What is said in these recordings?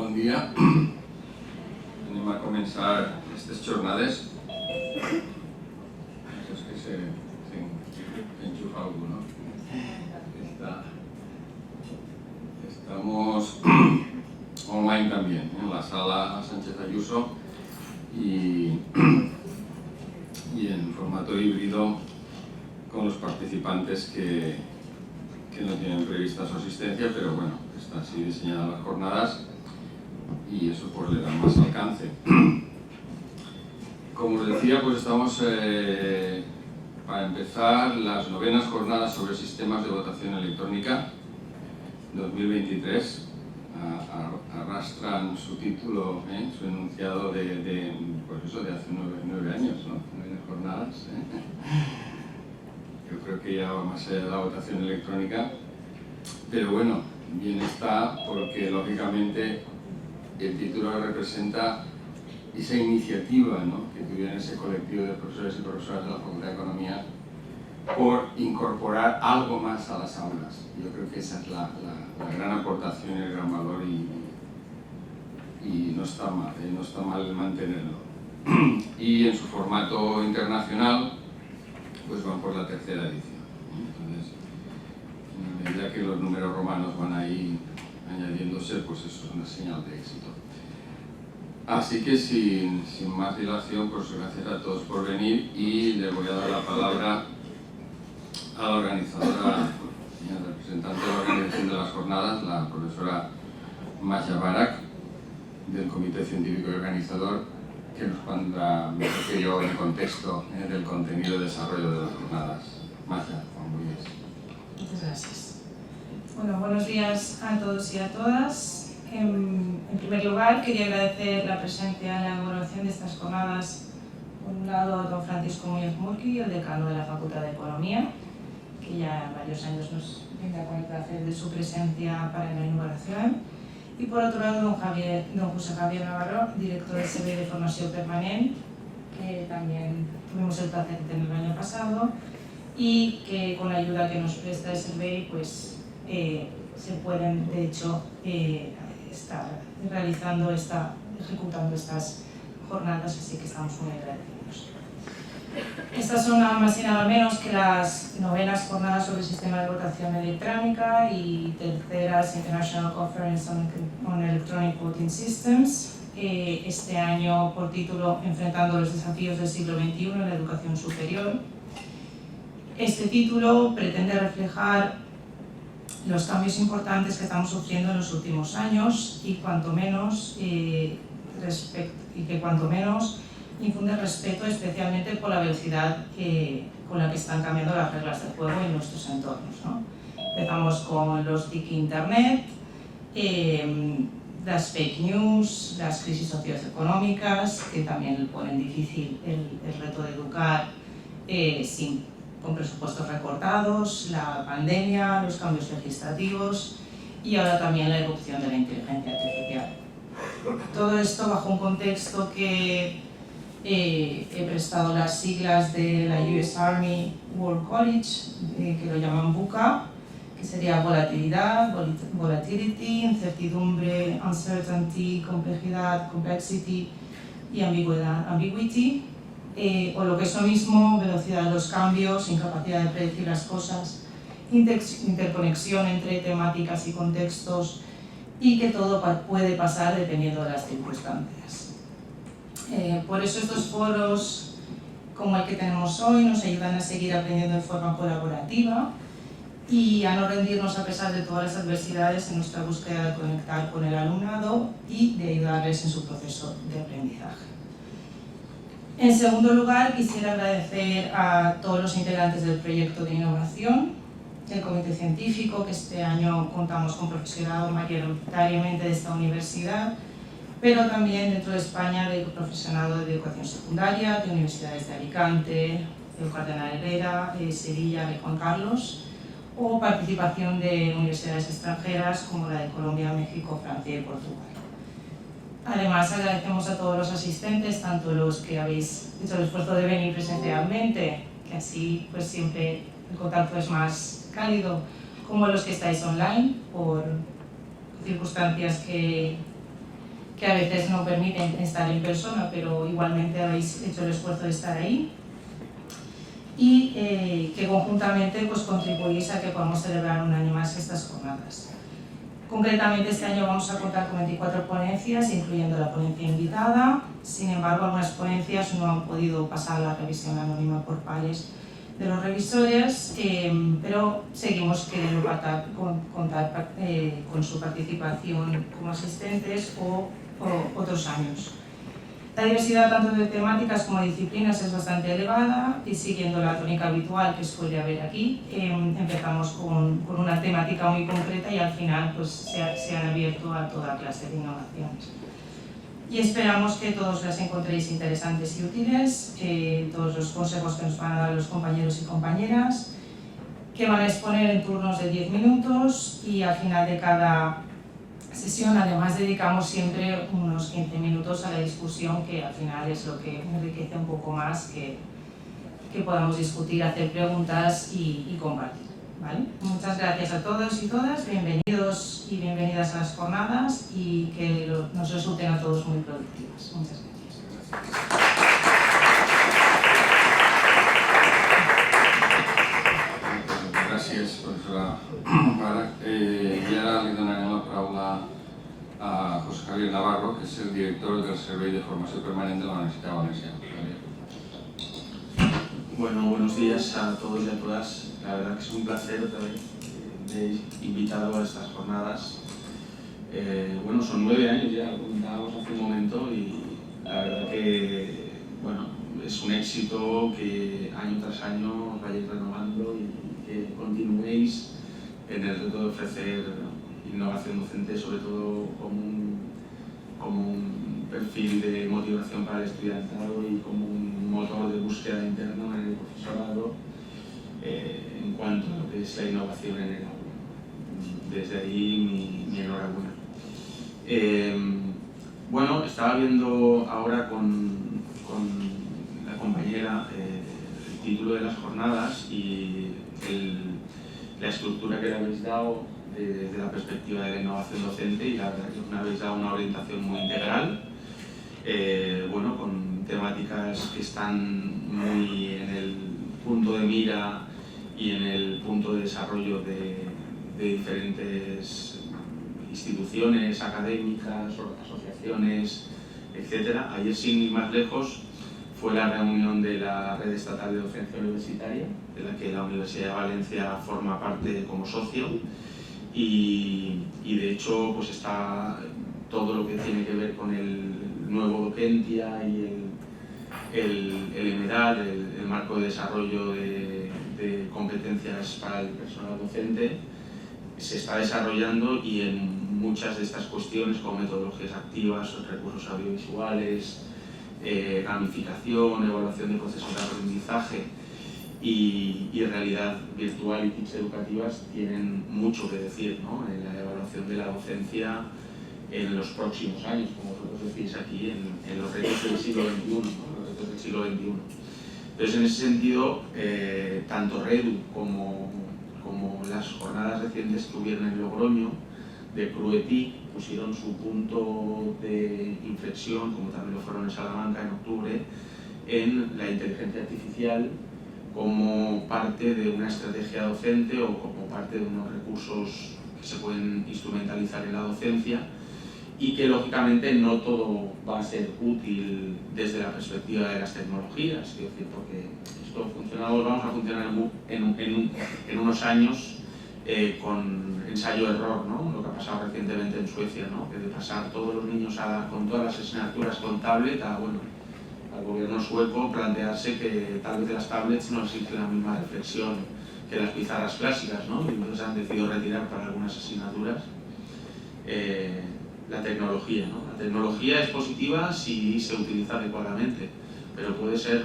bon dia. Anem a començar aquestes jornades. Això és que s'enxufa algú, ¿no? Estamos online también, en la sala Sánchez Ayuso y en formato híbrido con los participantes que no tienen prevista su asistencia, pero bueno, están así diseñadas las jornadas y eso pues le da más alcance. Como os decía, pues estamos para empezar las 9ª jornadas sobre sistemas de votación electrónica 2023. Arrastran su título, su enunciado pues eso, de hace 9 años, ¿no? 9 jornadas. Yo creo que ya va más allá de la votación electrónica, pero bueno, bien está porque lógicamente el título representa esa iniciativa, ¿no?, que tuvieron ese colectivo de profesores y profesoras de la Facultad de Economía por incorporar algo más a las aulas. Yo creo que esa es la gran aportación y el gran valor y no está mal mantenerlo. Y en su formato internacional pues van por la 3ª edición. Entonces, en la medida que los números romanos van ahí añadiéndose, pues eso es una señal de éxito. Así que sin más dilación, pues gracias a todos por venir y le voy a dar la palabra a la organizadora, la representante de la organización de las jornadas, la profesora Maya Barak, del Comité Científico y Organizador, que nos pondrá mejor que yo en contexto del contenido y desarrollo de las jornadas. Maya, muy bien. Muchas gracias. Bueno, buenos días a todos y a todas. En primer lugar, quería agradecer la presencia en la inauguración de estas jornadas, por un lado, a don Francisco Muñoz Murqui, el decano de la Facultad de Economía, que ya varios años nos brinda con el placer de su presencia para la inauguración. Y por otro lado, don José Javier Navarro, director del Servei de Formació Permanent, que también tuvimos el placer de tener el año pasado y que con la ayuda que nos presta el Servei, pues se pueden, de hecho, estar ejecutando estas jornadas, así que estamos muy agradecidos. Estas son nada más y nada menos que las 9ª jornadas sobre el sistema de votación electrónica y 3ª International Conference on Electronic Voting Systems. Este año por título Enfrentando los desafíos del siglo XXI en la educación superior. Este título pretende reflejar los cambios importantes que estamos sufriendo en los últimos años y cuanto menos infunde respeto, especialmente por la velocidad con la que están cambiando las reglas del juego en nuestros entornos, ¿no? Empezamos con los TIC Internet, las fake news, las crisis socioeconómicas, que también ponen difícil el reto de educar con presupuestos recortados, la pandemia, los cambios legislativos y ahora también la irrupción de la inteligencia artificial. Todo esto bajo un contexto que he prestado las siglas de la US Army War College, que lo llaman VUCA, que sería volatilidad, volatility, incertidumbre, uncertainty, complejidad, complexity y ambiguity, o lo que es lo mismo, velocidad de los cambios, incapacidad de predecir las cosas, interconexión entre temáticas y contextos y que todo puede pasar dependiendo de las circunstancias. Por eso estos foros como el que tenemos hoy nos ayudan a seguir aprendiendo de forma colaborativa y a no rendirnos a pesar de todas las adversidades en nuestra búsqueda de conectar con el alumnado y de ayudarles en su proceso de aprendizaje. En segundo lugar, quisiera agradecer a todos los integrantes del proyecto de innovación, del comité científico, que este año contamos con profesorado mayoritariamente de esta universidad, pero también dentro de España de profesorado de educación secundaria, de universidades de Alicante, de Cardenal Herrera, Sevilla y Juan Carlos, o participación de universidades extranjeras como la de Colombia, México, Francia y Portugal. Además, agradecemos a todos los asistentes, tanto los que habéis hecho el esfuerzo de venir presencialmente, que así pues siempre el contacto es más cálido, como los que estáis online por circunstancias que que a veces no permiten estar en persona, pero igualmente habéis hecho el esfuerzo de estar ahí, y que conjuntamente pues, contribuís a que podamos celebrar un año más estas jornadas. Concretamente este año vamos a contar con 24 ponencias, incluyendo la ponencia invitada. Sin embargo, algunas ponencias no han podido pasar la revisión anónima por pares de los revisores, pero seguimos queriendo contar con su participación como asistentes o otros años. La diversidad tanto de temáticas como de disciplinas es bastante elevada y siguiendo la tónica habitual que suele haber aquí, empezamos con una temática muy concreta y al final pues, se han abierto a toda clase de innovaciones. Y esperamos que todos las encontréis interesantes y útiles, todos los consejos que nos van a dar los compañeros y compañeras, que van a exponer en turnos de 10 minutos y al final de cada sesión además dedicamos siempre unos 15 minutos a la discusión, que al final es lo que enriquece un poco más que podamos discutir, hacer preguntas y compartir, ¿vale? Muchas gracias a todos y todas, bienvenidos y bienvenidas a las jornadas y que nos resulten a todos muy productivas. Muchas gracias. Gràcies, professora Mara. I ara li donarem la paraula a José Javier Navarro, que es el director del Servei de Formació Permanent de la Universitat Valenciana. Bueno, buenos días a todos y a todas. La verdad que es un placer de invitado a estas jornadas. Bueno, son 9 años ya, lo comentábamos hace un momento, y la verdad que bueno, es un éxito que año tras año os vayáis renovando y que continuéis en el reto de ofrecer innovación docente, sobre todo como un perfil de motivación para el estudiantado y como un motor de búsqueda interna en el profesorado en cuanto a lo que es la innovación en el aula. Desde ahí mi enhorabuena. Bueno, estaba viendo ahora con la compañera el título de las jornadas y la estructura que le habéis dado desde la perspectiva de la innovación docente, y la verdad que me habéis dado una orientación muy integral, bueno, con temáticas que están muy en el punto de mira y en el punto de desarrollo de diferentes instituciones académicas, asociaciones, etc. Ayer, sin ir más lejos, fue la reunión de la Red Estatal de Docencia Universitaria, de la que la Universidad de Valencia forma parte como socio, y de hecho pues está todo lo que tiene que ver con el nuevo Docentia y el EMEDAR, el marco de desarrollo de competencias para el personal docente, se está desarrollando, y en muchas de estas cuestiones como metodologías activas, recursos audiovisuales, gamificación, evaluación de procesos de aprendizaje y realidad virtual y TICs educativas tienen mucho que decir, ¿no?, en la evaluación de la docencia en los próximos años, como vosotros decís aquí, en los retos del siglo XXI, ¿no?, los retos del siglo XXI. Entonces, en ese sentido, tanto REDU como las jornadas recientes que hubieron en Logroño de Prueti pusieron su punto de inflexión, como también lo fueron en Salamanca en octubre, en la inteligencia artificial como parte de una estrategia docente o como parte de unos recursos que se pueden instrumentalizar en la docencia, y que lógicamente no todo va a ser útil desde la perspectiva de las tecnologías, quiero decir, porque esto vamos a funcionar en unos años con ensayo-error, ¿no?, lo que ha pasado recientemente en Suecia, ¿no?, que de pasar todos los niños con todas las asignaturas con tablet a, bueno, al gobierno sueco plantearse que tal vez de las tablets no existe la misma reflexión que las pizarras clásicas, ¿no?, y entonces han decidido retirar para algunas asignaturas la tecnología, ¿no? La tecnología es positiva si se utiliza adecuadamente, pero puede ser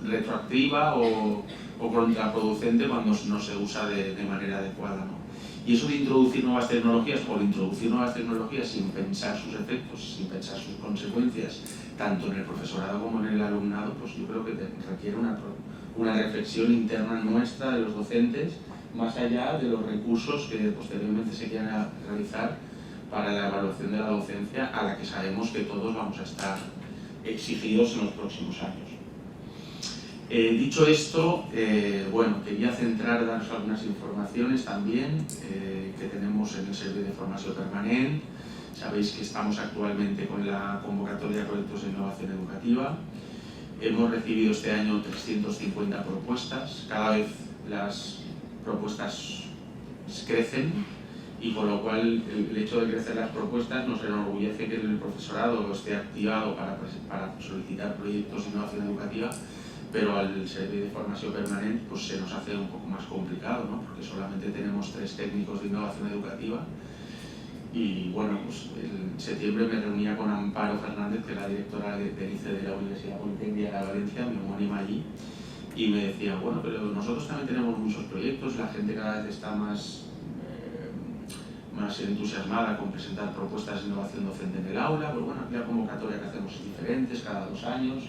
retroactiva o contraproducente cuando no se usa de manera adecuada, ¿no? Y eso de introducir nuevas tecnologías por introducir nuevas tecnologías sin pensar sus efectos, sin pensar sus consecuencias, tanto en el profesorado como en el alumnado, pues yo creo que requiere una reflexión interna nuestra de los docentes, más allá de los recursos que posteriormente se quieran realizar para la evaluación de la docencia, a la que sabemos que todos vamos a estar exigidos en los próximos años. Dicho esto, bueno, quería daros algunas informaciones también que tenemos en el Servei de Formació Permanent. Sabéis que estamos actualmente con la convocatoria de proyectos de innovación educativa. Hemos recibido este año 350 propuestas, cada vez las propuestas crecen y con lo cual el hecho de crecer las propuestas nos enorgullece que el profesorado esté activado para solicitar proyectos de innovación educativa, pero al Servei de Formació Permanent pues se nos hace un poco más complicado, ¿no? Porque solamente tenemos 3 técnicos de innovación educativa. Y bueno, pues en septiembre me reunía con Amparo Fernández, que es la directora del ICE de la Universidad Politécnica de Valencia, mi homónima allí, y me decía, bueno, pero nosotros también tenemos muchos proyectos, la gente cada vez está más entusiasmada con presentar propuestas de innovación docente en el aula, pues bueno, aquí la convocatoria que hacemos es diferente, es cada 2 años.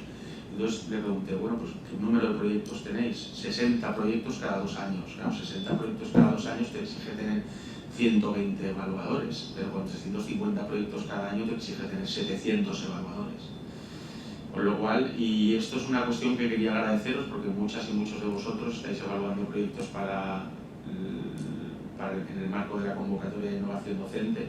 Entonces le pregunté, bueno, pues ¿qué número de proyectos tenéis? 60 proyectos cada 2 años. Claro, 60 proyectos cada 2 años te exige tener 120 evaluadores, pero con 350 proyectos cada año te exige tener 700 evaluadores. Con lo cual, y esto es una cuestión que quería agradeceros porque muchas y muchos de vosotros estáis evaluando proyectos en el marco de la convocatoria de innovación docente,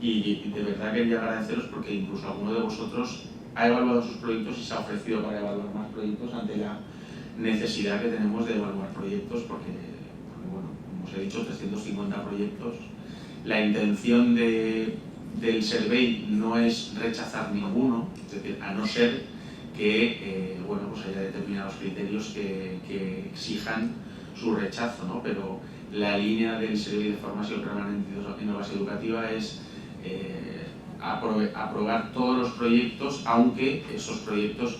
y de verdad quería agradeceros porque incluso alguno de vosotros ha evaluado sus proyectos y se ha ofrecido para evaluar más proyectos ante la necesidad que tenemos de evaluar proyectos porque bueno, como os he dicho, 350 proyectos. La intención del Servei no es rechazar ninguno, es decir, a no ser que bueno, pues haya determinados criterios que exijan su rechazo, ¿no? Pero la línea del Servei de Formació Permanent e Innovació Educativa es aprobar todos los proyectos, aunque esos proyectos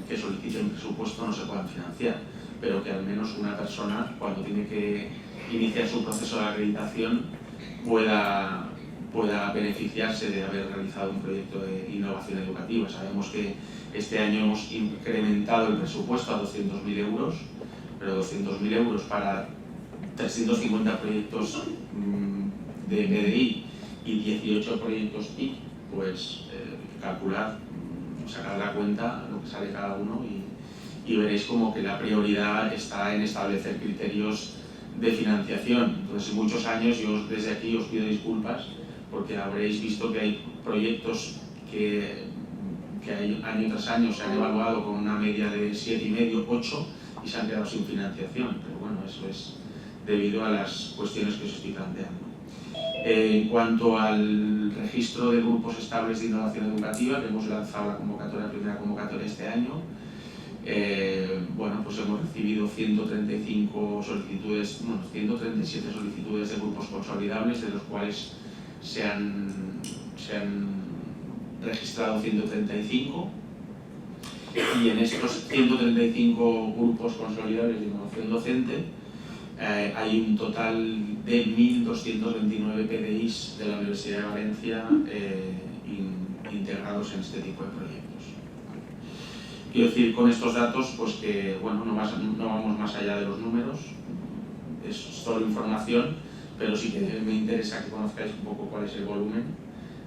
que soliciten presupuesto no se puedan financiar, pero que al menos una persona, cuando tiene que iniciar su proceso de acreditación, pueda beneficiarse de haber realizado un proyecto de innovación educativa. Sabemos que este año hemos incrementado el presupuesto a 200.000 euros, pero 200.000 euros para 350 proyectos de PDI y 18 proyectos TIC, pues calculad, sacad la cuenta lo que sale cada uno y veréis como que la prioridad está en establecer criterios de financiación. Entonces, en muchos años, yo desde aquí os pido disculpas porque habréis visto que hay proyectos que año tras año se han evaluado con una media de 7,5, 8 y se han quedado sin financiación, pero bueno, eso es debido a las cuestiones que os estoy planteando. En cuanto al registro de grupos estables de innovación educativa, que hemos lanzado la primera convocatoria este año, bueno, pues hemos recibido 135 solicitudes, bueno, 137 solicitudes de grupos consolidables, de los cuales se han registrado 135, y en estos 135 grupos consolidables de innovación docente hay un total de 1.229 PDIs de la Universidad de Valencia integrados en este tipo de proyectos. Quiero decir con estos datos pues que bueno, no vamos más allá de los números, es solo información, pero sí que me interesa que conozcáis un poco cuál es el volumen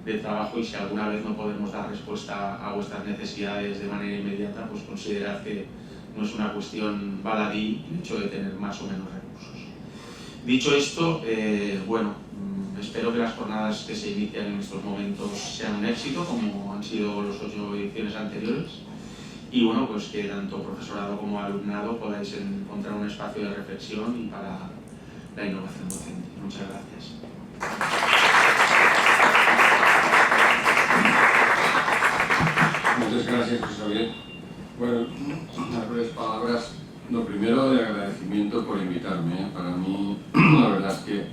de trabajo y si alguna vez no podemos dar respuesta a vuestras necesidades de manera inmediata, pues considerad que no es una cuestión baladí el hecho de tener más o menos recursos. Dicho esto, bueno, espero que las jornadas que se inician en estos momentos sean un éxito, como han sido las 8 ediciones anteriores, y bueno, pues que tanto profesorado como alumnado podáis encontrar un espacio de reflexión y para la innovación docente. Muchas gracias. Muchas gracias, José Javier. Bueno, unas breves palabras. Lo primero, de agradecimiento por invitarme. Para mí, la verdad es que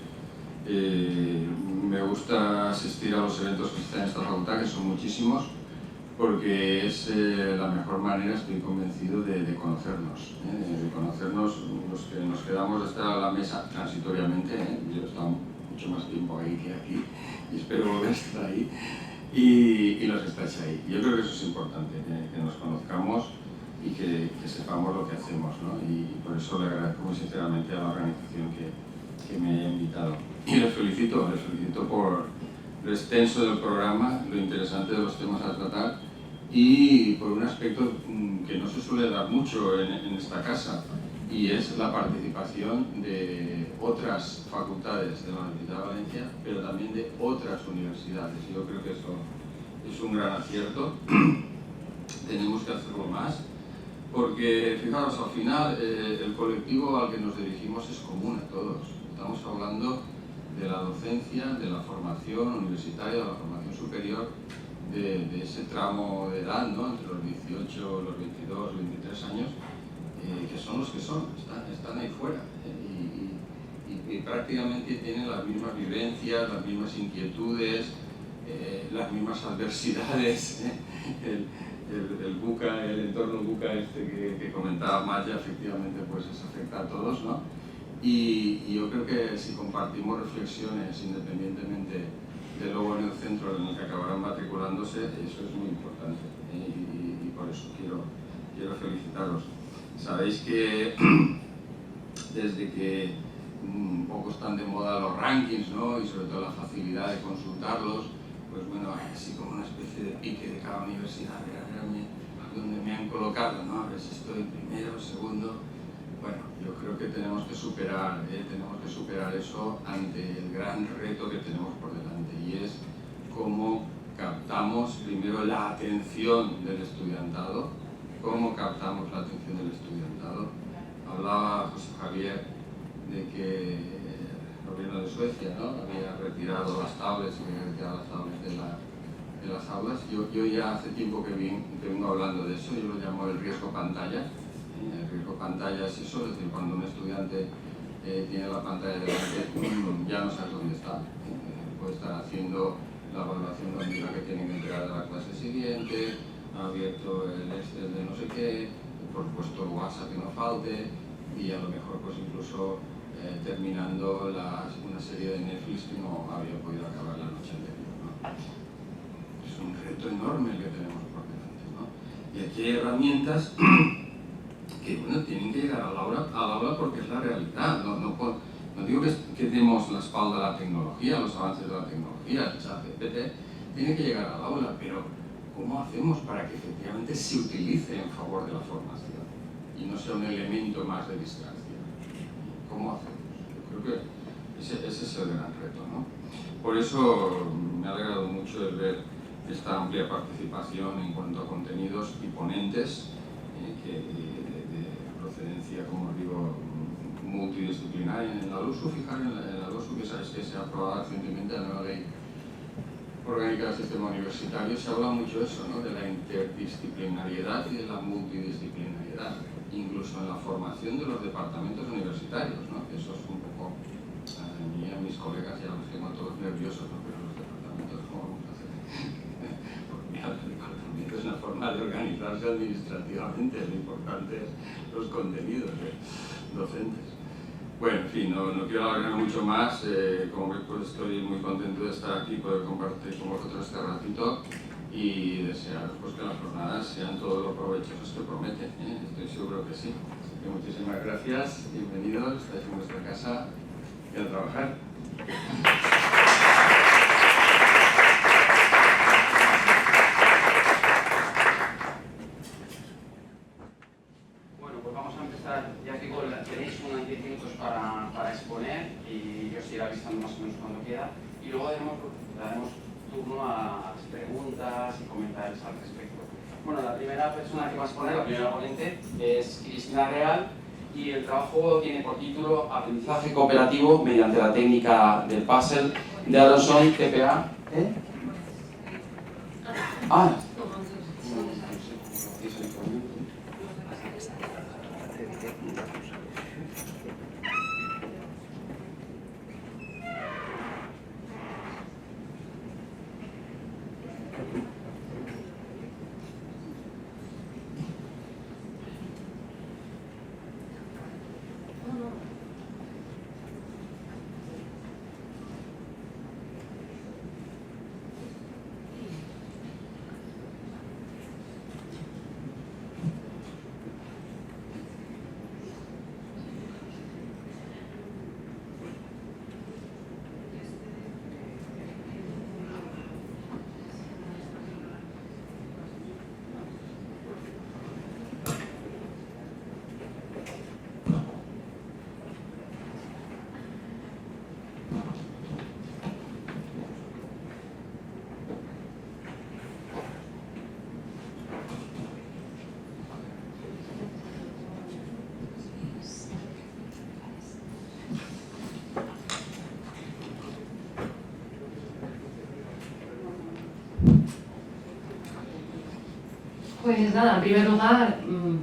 me gusta asistir a los eventos que están en esta facultad, que son muchísimos, porque es la mejor manera, estoy convencido, de conocernos. De conocernos los que nos quedamos de estar a la mesa transitoriamente. Yo he estado mucho más tiempo ahí que aquí y espero volver a estar ahí. Y los que estáis ahí. Yo creo que eso es importante, que nos conozcamos y que sepamos lo que hacemos, ¿no? Y por eso le agradezco muy sinceramente a la organización que me haya invitado. Y les felicito lo extenso del programa, lo interesante de los temas a tratar y por un aspecto que no se suele dar mucho en esta casa, y es la participación de otras facultades de la Universidad de Valencia, pero también de otras universidades. Yo creo que eso es un gran acierto. Tenemos que hacerlo más, porque fijaros, al final el colectivo al que nos dirigimos es común a todos. Estamos hablando de la docencia, de la formación universitaria, de la formación superior, de ese tramo de edad, ¿no? Entre los 18, los 22, 23 años, que son los que son, están ahí fuera, y prácticamente tienen las mismas vivencias, las mismas inquietudes, las mismas adversidades. El buca, el entorno buca que comentaba Maya, efectivamente pues eso afecta a todos, ¿no? Y yo creo que si compartimos reflexiones independientemente de luego en el centro en el que acabarán matriculándose, eso es muy importante, y por eso quiero felicitaros. Sabéis que desde que un poco están de moda los rankings, ¿no? Y sobre todo la facilidad de consultarlos, pues bueno, hay así como una especie de pique de cada universidad, a ver dónde me han colocado, ¿no? A ver si estoy primero, segundo. Bueno, yo creo que tenemos que superar eso ante el gran reto que tenemos por delante, y es cómo captamos primero la atención del estudiantado. ¿Cómo captamos la atención del estudiantado? Hablaba José Javier de que el gobierno de Suecia, ¿no?, había retirado las tablets, de las aulas. Yo ya hace tiempo que vengo hablando de eso. Yo lo llamo el riesgo pantalla. El riesgo pantalla es eso, es decir, cuando un estudiante tiene la pantalla delante, ya no sabes dónde está. Puede estar haciendo la evaluación continua que tienen que entregar de la clase siguiente, ha abierto el Excel de no sé qué, por supuesto el WhatsApp que no falte, y a lo mejor pues incluso terminando una serie de Netflix que no había podido acabar la noche anterior, ¿no? Es un reto enorme el que tenemos por delante, ¿no? Y aquí hay herramientas que bueno, tienen que llegar al aula porque es la realidad. No digo que demos la espalda a la tecnología, a los avances de la tecnología, el ChatGPT tiene que llegar al aula, pero ¿cómo hacemos para que efectivamente se utilice en favor de la formación y no sea un elemento más de distracción? ¿Cómo hacemos? Yo creo que ese es el gran reto, ¿no? Por eso me ha alegrado mucho el ver esta amplia participación en cuanto a contenidos y ponentes de procedencia, como os digo, multidisciplinaria. En la LOSU, fijaros, en la LOSU, que sabéis que se ha aprobado recientemente la nueva ley orgánica del sistema universitario, se habla mucho de eso, ¿no?, de la interdisciplinariedad y de la multidisciplinariedad, incluso en la formación de los departamentos universitarios, ¿no? Eso es un poco, a mí y a mis colegas ya los tengo todos nerviosos, ¿no? Pero los departamentos, ¿cómo vamos a hacer? Porque mira, el departamento es una forma de organizarse administrativamente, lo importante es los contenidos docentes. Bueno, en fin, no quiero alargar mucho más. Como veis, pues estoy muy contento de estar aquí, poder compartir con vosotros este ratito y desearos pues, que las jornadas sean todo lo provechosas que prometen, ¿eh? Estoy seguro que sí. Así que muchísimas gracias, bienvenidos, estáis en vuestra casa y a trabajar. Bueno, pues vamos a empezar, ya que tenéis unos 10 minutos para exponer y yo os iré avisando más o menos cuando queda, y luego daremos turno a las preguntas y comentarios al respecto. Bueno, la primera persona que va a exponer, la primera ponente, es Cristina Real, y el trabajo tiene por título Aprendizaje cooperativo mediante la técnica del puzzle de Aronson TPA. Ah. Pues nada, en primer lugar,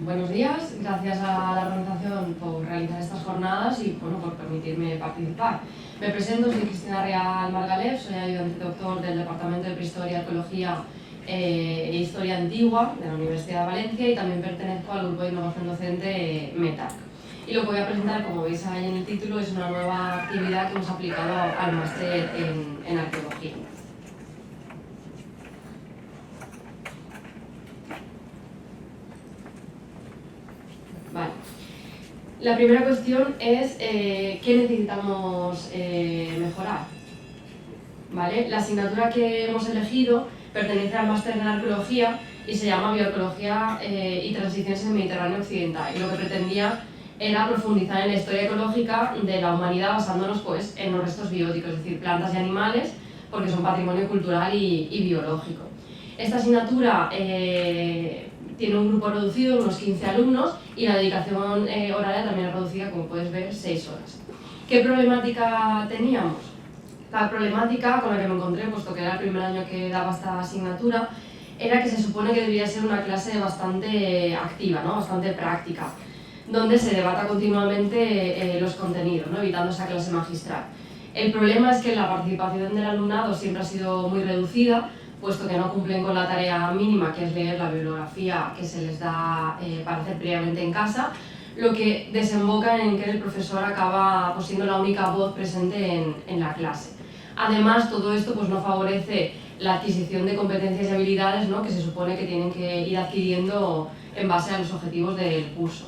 buenos días. Gracias a la organización por realizar estas jornadas y bueno, por permitirme participar. Me presento, soy Cristina Real Margalef, soy ayudante doctor del Departamento de Prehistoria, Arqueología e Historia Antigua de la Universidad de Valencia y también pertenezco al grupo de innovación docente METAC. Y lo que voy a presentar, como veis ahí en el título, es una nueva actividad que hemos aplicado al máster en arqueología. Vale. La primera cuestión es ¿qué necesitamos mejorar? ¿Vale? La asignatura que hemos elegido pertenece al máster en arqueología y se llama Bioarqueología y Transiciones en el Mediterráneo Occidental, y lo que pretendía era profundizar en la historia ecológica de la humanidad basándonos pues, en los restos bióticos, es decir, plantas y animales, porque son patrimonio cultural y biológico. Esta asignatura tiene un grupo reducido, unos 15 alumnos, y la dedicación horaria también es reducida, como puedes ver, 6 horas. ¿Qué problemática teníamos? La problemática con la que me encontré, puesto que era el primer año que daba esta asignatura, era que se supone que debería ser una clase bastante activa, ¿no? Bastante práctica, donde se debata continuamente los contenidos, ¿no? Evitando esa clase magistral. El problema es que la participación del alumnado siempre ha sido muy reducida, puesto que no cumplen con la tarea mínima, que es leer la bibliografía que se les da para hacer previamente en casa, lo que desemboca en que el profesor acaba pues, siendo la única voz presente en la clase. Además, todo esto pues, no favorece la adquisición de competencias y habilidades, ¿no? Que se supone que tienen que ir adquiriendo en base a los objetivos del curso.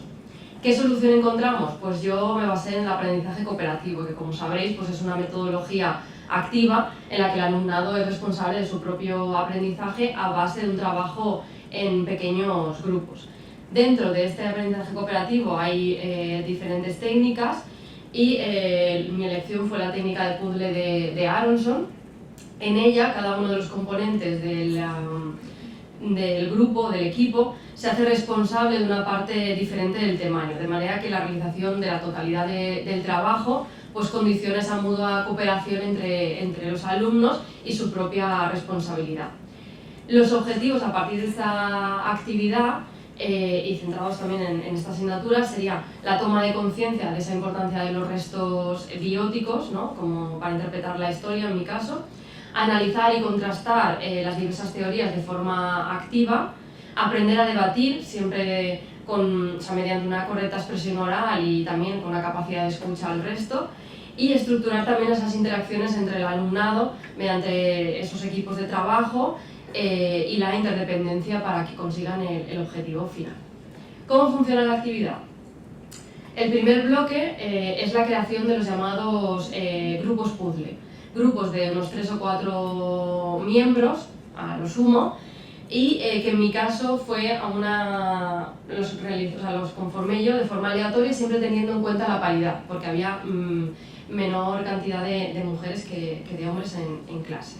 ¿Qué solución encontramos? Pues yo me basé en el aprendizaje cooperativo, que como sabréis pues, es una metodología activa en la que el alumnado es responsable de su propio aprendizaje a base de un trabajo en pequeños grupos. Dentro de este aprendizaje cooperativo hay diferentes técnicas y mi elección fue la técnica de puzzle de Aronson. En ella, cada uno de los componentes del grupo, del equipo, se hace responsable de una parte diferente del temario, de manera que la realización de la totalidad del trabajo pues condiciona esa mutua cooperación entre los alumnos y su propia responsabilidad. Los objetivos a partir de esta actividad y centrados también en esta asignatura sería la toma de conciencia de esa importancia de los restos bióticos, ¿no? Como para interpretar la historia en mi caso, analizar y contrastar las diversas teorías de forma activa, aprender a debatir siempre mediante una correcta expresión oral y también con la capacidad de escucha al resto, y estructurar también esas interacciones entre el alumnado mediante esos equipos de trabajo y la interdependencia para que consigan el objetivo final. ¿Cómo funciona la actividad? El primer bloque es la creación de los llamados grupos puzzle, grupos de unos 3 o 4 miembros, a lo sumo, y que en mi caso fue los conformé yo de forma aleatoria, siempre teniendo en cuenta la paridad, porque había menor cantidad de mujeres que de hombres en clase.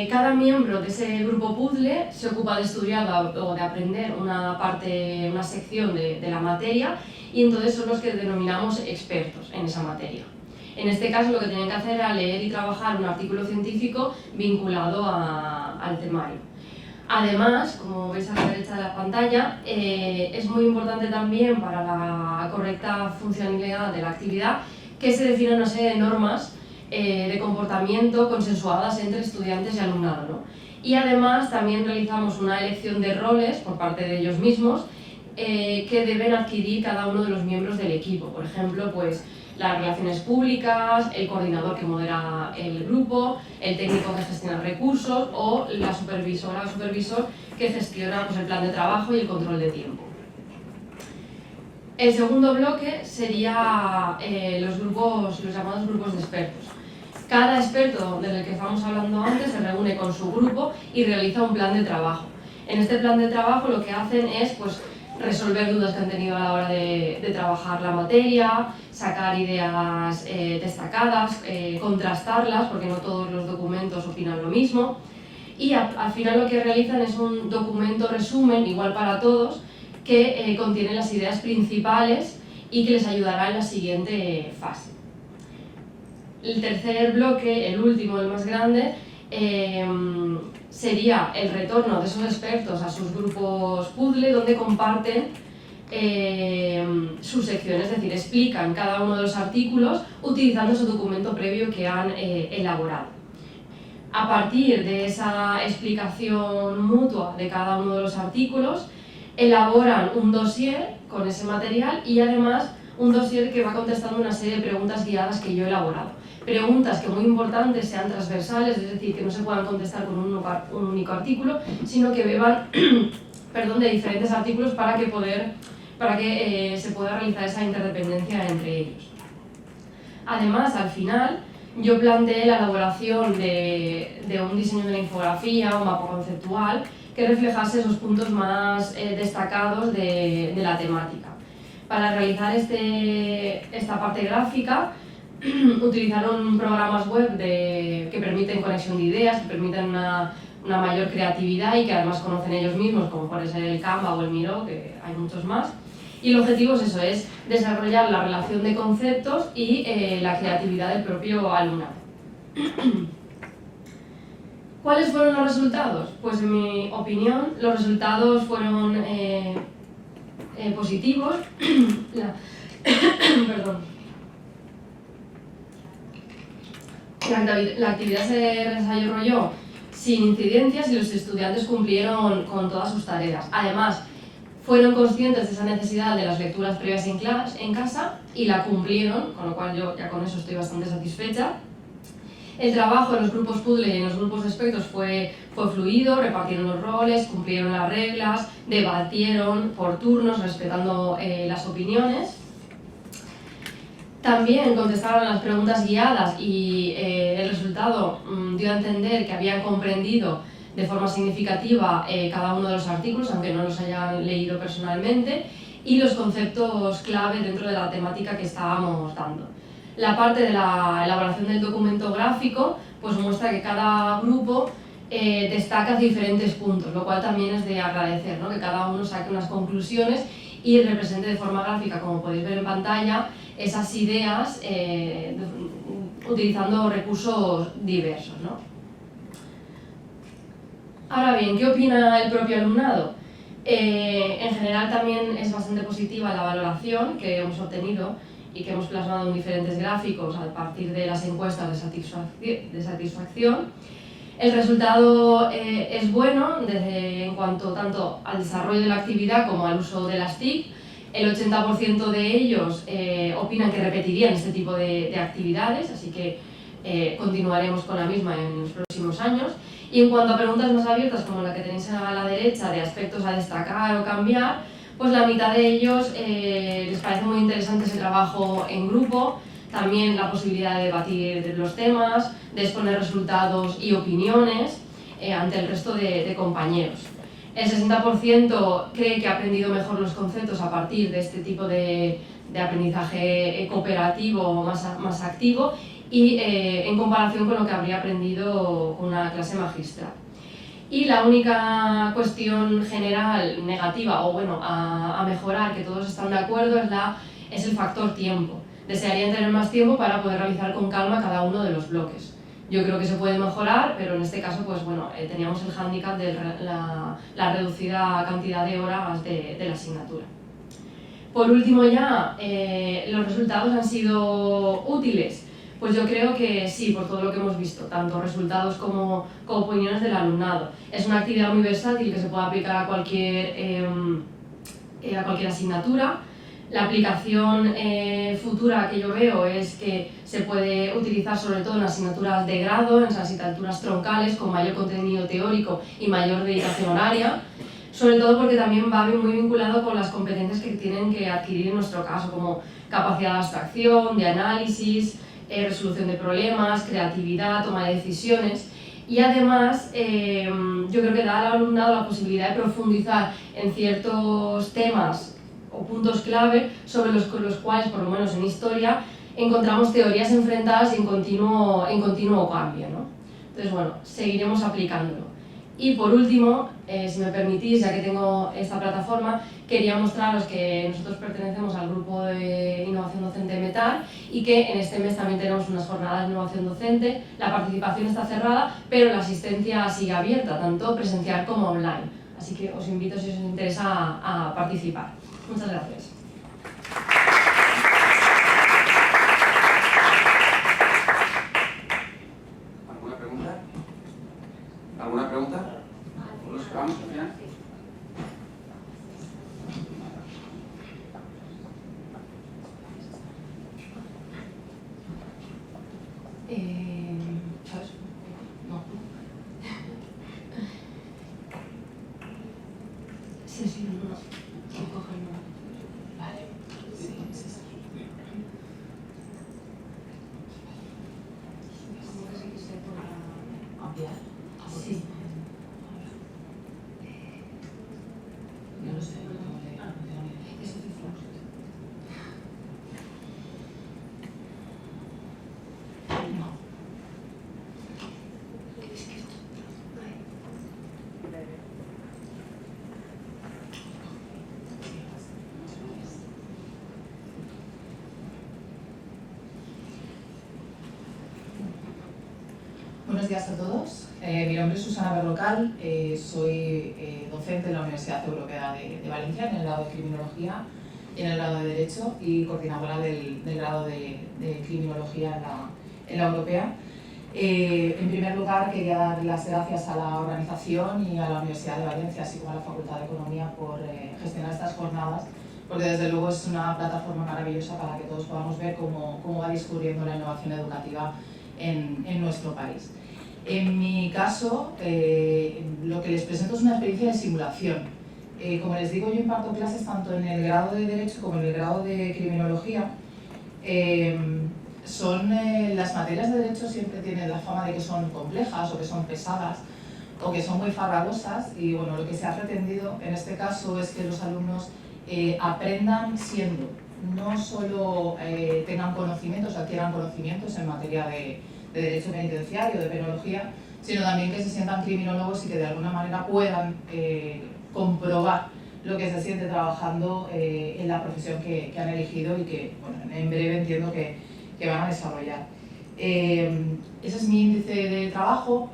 Cada miembro de ese grupo puzzle se ocupa de estudiar o de aprender una sección de la materia, y entonces son los que denominamos expertos en esa materia. En este caso lo que tenían que hacer era leer y trabajar un artículo científico vinculado al temario. Además, como veis a la derecha de la pantalla, es muy importante también para la correcta funcionalidad de la actividad que se definan una serie de normas de comportamiento consensuadas entre estudiantes y alumnado, ¿no? Y además también realizamos una elección de roles por parte de ellos mismos que deben adquirir cada uno de los miembros del equipo. Por ejemplo, pues las relaciones públicas, el coordinador que modera el grupo, el técnico que gestiona recursos o la supervisora o supervisor que gestiona pues, el plan de trabajo y el control de tiempo. El segundo bloque sería los llamados grupos de expertos. Cada experto del que estábamos hablando antes se reúne con su grupo y realiza un plan de trabajo. En este plan de trabajo lo que hacen es pues, resolver dudas que han tenido a la hora de trabajar la materia, sacar ideas destacadas, contrastarlas, porque no todos los documentos opinan lo mismo, y al final lo que realizan es un documento resumen, igual para todos, que contiene las ideas principales y que les ayudará en la siguiente fase. El tercer bloque, el último, el más grande, sería el retorno de esos expertos a sus grupos puzzle, donde comparten sus secciones, es decir, explican cada uno de los artículos utilizando su documento previo que han elaborado. A partir de esa explicación mutua de cada uno de los artículos, elaboran un dossier con ese material y además un dossier que va contestando una serie de preguntas guiadas que yo he elaborado. Preguntas que muy importantes sean transversales, es decir, que no se puedan contestar con un único artículo, sino que beban de diferentes artículos para que se pueda realizar esa interdependencia entre ellos. Además, al final, yo planteé la elaboración de un diseño de la infografía, un mapa conceptual, que reflejase esos puntos más destacados de la temática. Para realizar esta parte gráfica, utilizaron programas web que permiten conexión de ideas, que permiten una mayor creatividad y que además conocen ellos mismos, como puede ser el Canva o el Miro, que hay muchos más. Y el objetivo es eso, es desarrollar la relación de conceptos y la creatividad del propio alumnado. ¿Cuáles fueron los resultados? Pues en mi opinión los resultados fueron positivos. La actividad se desarrolló sin incidencias y los estudiantes cumplieron con todas sus tareas. Además, fueron conscientes de esa necesidad de las lecturas previas en casa y la cumplieron, con lo cual yo ya con eso estoy bastante satisfecha. El trabajo en los grupos puzzle y en los grupos de expertos fue fluido, repartieron los roles, cumplieron las reglas, debatieron por turnos, respetando las opiniones. También contestaron las preguntas guiadas y el resultado dio a entender que habían comprendido de forma significativa cada uno de los artículos, aunque no los hayan leído personalmente, y los conceptos clave dentro de la temática que estábamos dando. La parte de la elaboración del documento gráfico pues muestra que cada grupo destaca diferentes puntos, lo cual también es de agradecer, ¿no? Que cada uno saque unas conclusiones y represente de forma gráfica, como podéis ver en pantalla, esas ideas utilizando recursos diversos, ¿no? Ahora bien, ¿qué opina el propio alumnado? En general también es bastante positiva la valoración que hemos obtenido y que hemos plasmado en diferentes gráficos a partir de las encuestas de satisfacción. El resultado es bueno en cuanto tanto al desarrollo de la actividad como al uso de las TIC. El 80% de ellos opinan que repetirían este tipo de actividades, así que continuaremos con la misma en los próximos años. Y en cuanto a preguntas más abiertas, como la que tenéis a la derecha, de aspectos a destacar o cambiar, pues la mitad de ellos les parece muy interesante ese trabajo en grupo, también la posibilidad de debatir los temas, de exponer resultados y opiniones ante el resto de compañeros. El 60% cree que ha aprendido mejor los conceptos a partir de este tipo de aprendizaje cooperativo más activo y en comparación con lo que habría aprendido con una clase magistral. Y la única cuestión general negativa, o bueno, a mejorar, que todos están de acuerdo, es el factor tiempo. Desearían tener más tiempo para poder realizar con calma cada uno de los bloques. Yo creo que se puede mejorar, pero en este caso pues, bueno, teníamos el hándicap de la reducida cantidad de horas de la asignatura. Por último ya, ¿los resultados han sido útiles? Pues yo creo que sí, por todo lo que hemos visto, tanto resultados como opiniones del alumnado. Es una actividad muy versátil que se puede aplicar a cualquier asignatura. La aplicación futura que yo veo es que se puede utilizar sobre todo en asignaturas de grado, en asignaturas troncales con mayor contenido teórico y mayor dedicación horaria, sobre todo porque también va muy vinculado con las competencias que tienen que adquirir en nuestro caso, como capacidad de abstracción, de análisis, resolución de problemas, creatividad, toma de decisiones. Y además, yo creo que da al alumnado la posibilidad de profundizar en ciertos temas o puntos clave sobre los cuales, por lo menos en historia, encontramos teorías enfrentadas y en continuo cambio, ¿no? Entonces, bueno, seguiremos aplicándolo. Y por último, si me permitís, ya que tengo esta plataforma, quería mostraros que nosotros pertenecemos al grupo de innovación docente METAR y que en este mes también tenemos unas jornadas de innovación docente. La participación está cerrada, pero la asistencia sigue abierta, tanto presencial como online. Así que os invito, si os interesa, a participar. Muchas gracias. ¿Alguna pregunta? ¿Alguna pregunta? ¿Nos esperamos al final? ¿Sabes? No. Sí, no. Vale. Sí, sí, sí. ¿Ampliar? Sí. Yo no sé, no tengo ni idea. Eso es no. Buenos días a todos. Mi nombre es Susana Berrocal, soy docente en la Universidad Europea de Valencia en el grado de Criminología y en el grado de Derecho y coordinadora del grado de Criminología en la Europea. En primer lugar, quería dar las gracias a la organización y a la Universidad de Valencia, así como a la Facultad de Economía, por gestionar estas jornadas, porque desde luego es una plataforma maravillosa para que todos podamos ver cómo va discurriendo la innovación educativa en nuestro país. En mi caso, lo que les presento es una experiencia de simulación. Como les digo, yo imparto clases tanto en el grado de Derecho como en el grado de Criminología. Las materias de Derecho siempre tienen la fama de que son complejas o que son pesadas o que son muy farragosas, y bueno, lo que se ha pretendido en este caso es que los alumnos aprendan siendo, no solo tengan conocimientos, adquieran conocimientos en materia de derecho penitenciario, de penología, sino también que se sientan criminólogos y que de alguna manera puedan comprobar lo que se siente trabajando en la profesión que han elegido y que bueno, en breve entiendo que van a desarrollar. Ese es mi índice de trabajo.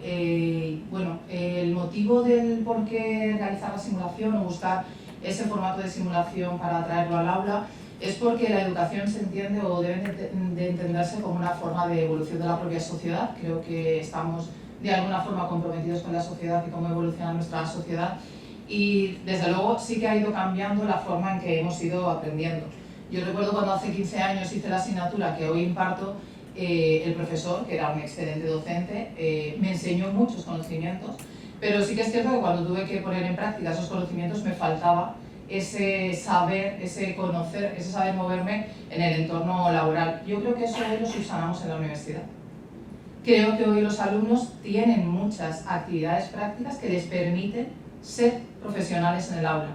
Bueno, el motivo del por qué realizar la simulación o buscar ese formato de simulación para traerlo al aula es porque la educación se entiende o debe de entenderse como una forma de evolución de la propia sociedad. Creo que estamos de alguna forma comprometidos con la sociedad y cómo evoluciona nuestra sociedad, y desde luego sí que ha ido cambiando la forma en que hemos ido aprendiendo. Yo recuerdo cuando hace 15 años hice la asignatura que hoy imparto, el profesor, que era un excelente docente, me enseñó muchos conocimientos, pero sí que es cierto que cuando tuve que poner en práctica esos conocimientos me faltaba ese saber, ese conocer, ese saber moverme en el entorno laboral. Yo creo que eso hoy lo subsanamos en la universidad. Creo que hoy los alumnos tienen muchas actividades prácticas que les permiten ser profesionales en el aula,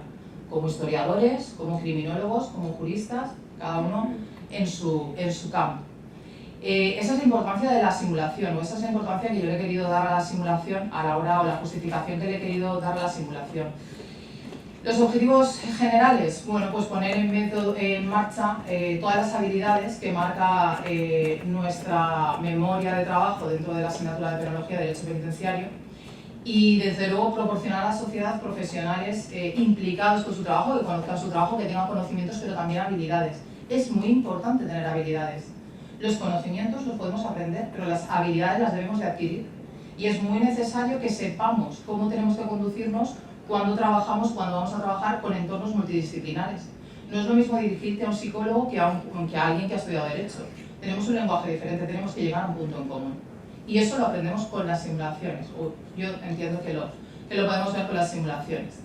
como historiadores, como criminólogos, como juristas, cada uno en su campo. Esa es la importancia de la simulación, o esa es la importancia que yo le he querido dar a la simulación a la hora, o la justificación que le he querido dar a la simulación. Los objetivos generales, bueno, pues poner en marcha todas las habilidades que marca nuestra memoria de trabajo dentro de la asignatura de Penología de Derecho Penitenciario, y desde luego proporcionar a la sociedad profesionales implicados con su trabajo, que conozcan su trabajo, que tengan conocimientos pero también habilidades. Es muy importante tener habilidades. Los conocimientos los podemos aprender, pero las habilidades las debemos de adquirir. Y es muy necesario que sepamos cómo tenemos que conducirnos cuando vamos a trabajar con entornos multidisciplinares. No es lo mismo dirigirte a un psicólogo que a alguien que ha estudiado Derecho. Tenemos un lenguaje diferente, tenemos que llegar a un punto en común. Y eso lo aprendemos con las simulaciones. Yo entiendo que lo podemos ver con las simulaciones.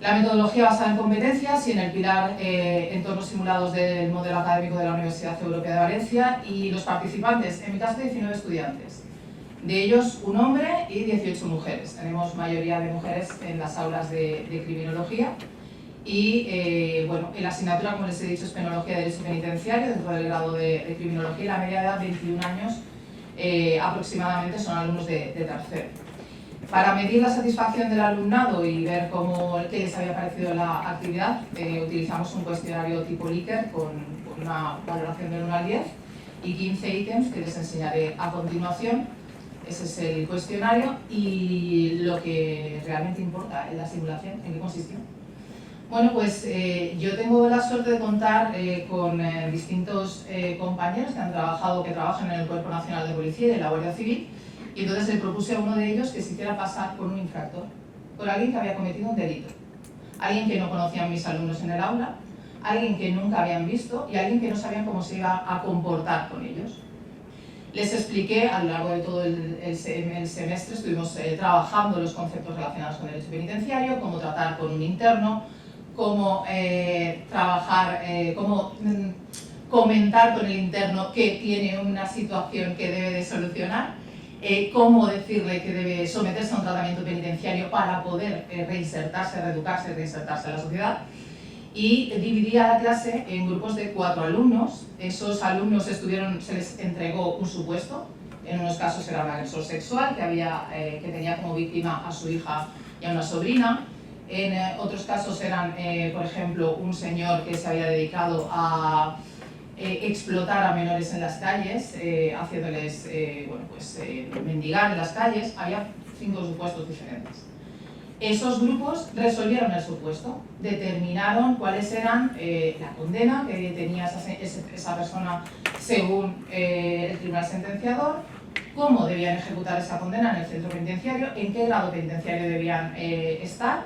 La metodología basada en competencias y en el pilar entornos simulados del modelo académico de la Universidad Europea de Valencia, y los participantes, en mi caso 19 estudiantes. De ellos un hombre y 18 mujeres. Tenemos mayoría de mujeres en las aulas de criminología. Y bueno, en la asignatura, como les he dicho, es Penología de Derecho Penitenciario dentro del grado de Criminología, y la media de edad 21 años aproximadamente, son alumnos de tercero. Para medir la satisfacción del alumnado y ver qué les había parecido la actividad, utilizamos un cuestionario tipo Likert con una valoración del 1 al 10 y 15 ítems que les enseñaré a continuación. Ese es el cuestionario y lo que realmente importa en la simulación, ¿en qué consistió? Bueno, pues yo tengo la suerte de contar con distintos compañeros que trabajan en el Cuerpo Nacional de Policía y de la Guardia Civil, y entonces le propuse a uno de ellos que se hiciera pasar por un infractor, por alguien que había cometido un delito, alguien que no conocían mis alumnos en el aula, alguien que nunca habían visto y alguien que no sabían cómo se iba a comportar con ellos. Les expliqué a lo largo de todo el semestre, estuvimos trabajando los conceptos relacionados con el derecho penitenciario, cómo tratar con un interno, cómo comentar con el interno que tiene una situación que debe de solucionar, cómo decirle que debe someterse a un tratamiento penitenciario para poder reinsertarse, reeducarse, reinsertarse en la sociedad. Y dividía la clase en grupos de 4 alumnos. Esos alumnos se les entregó un supuesto. En unos casos era un agresor sexual que tenía como víctima a su hija y a una sobrina. En otros casos eran, por ejemplo, un señor que se había dedicado a explotar a menores en las calles, haciéndoles mendigar en las calles. Había 5 supuestos diferentes. Esos grupos resolvieron el supuesto, determinaron cuáles eran la condena que tenía esa persona según el tribunal sentenciador, cómo debían ejecutar esa condena en el centro penitenciario, en qué grado penitenciario debían estar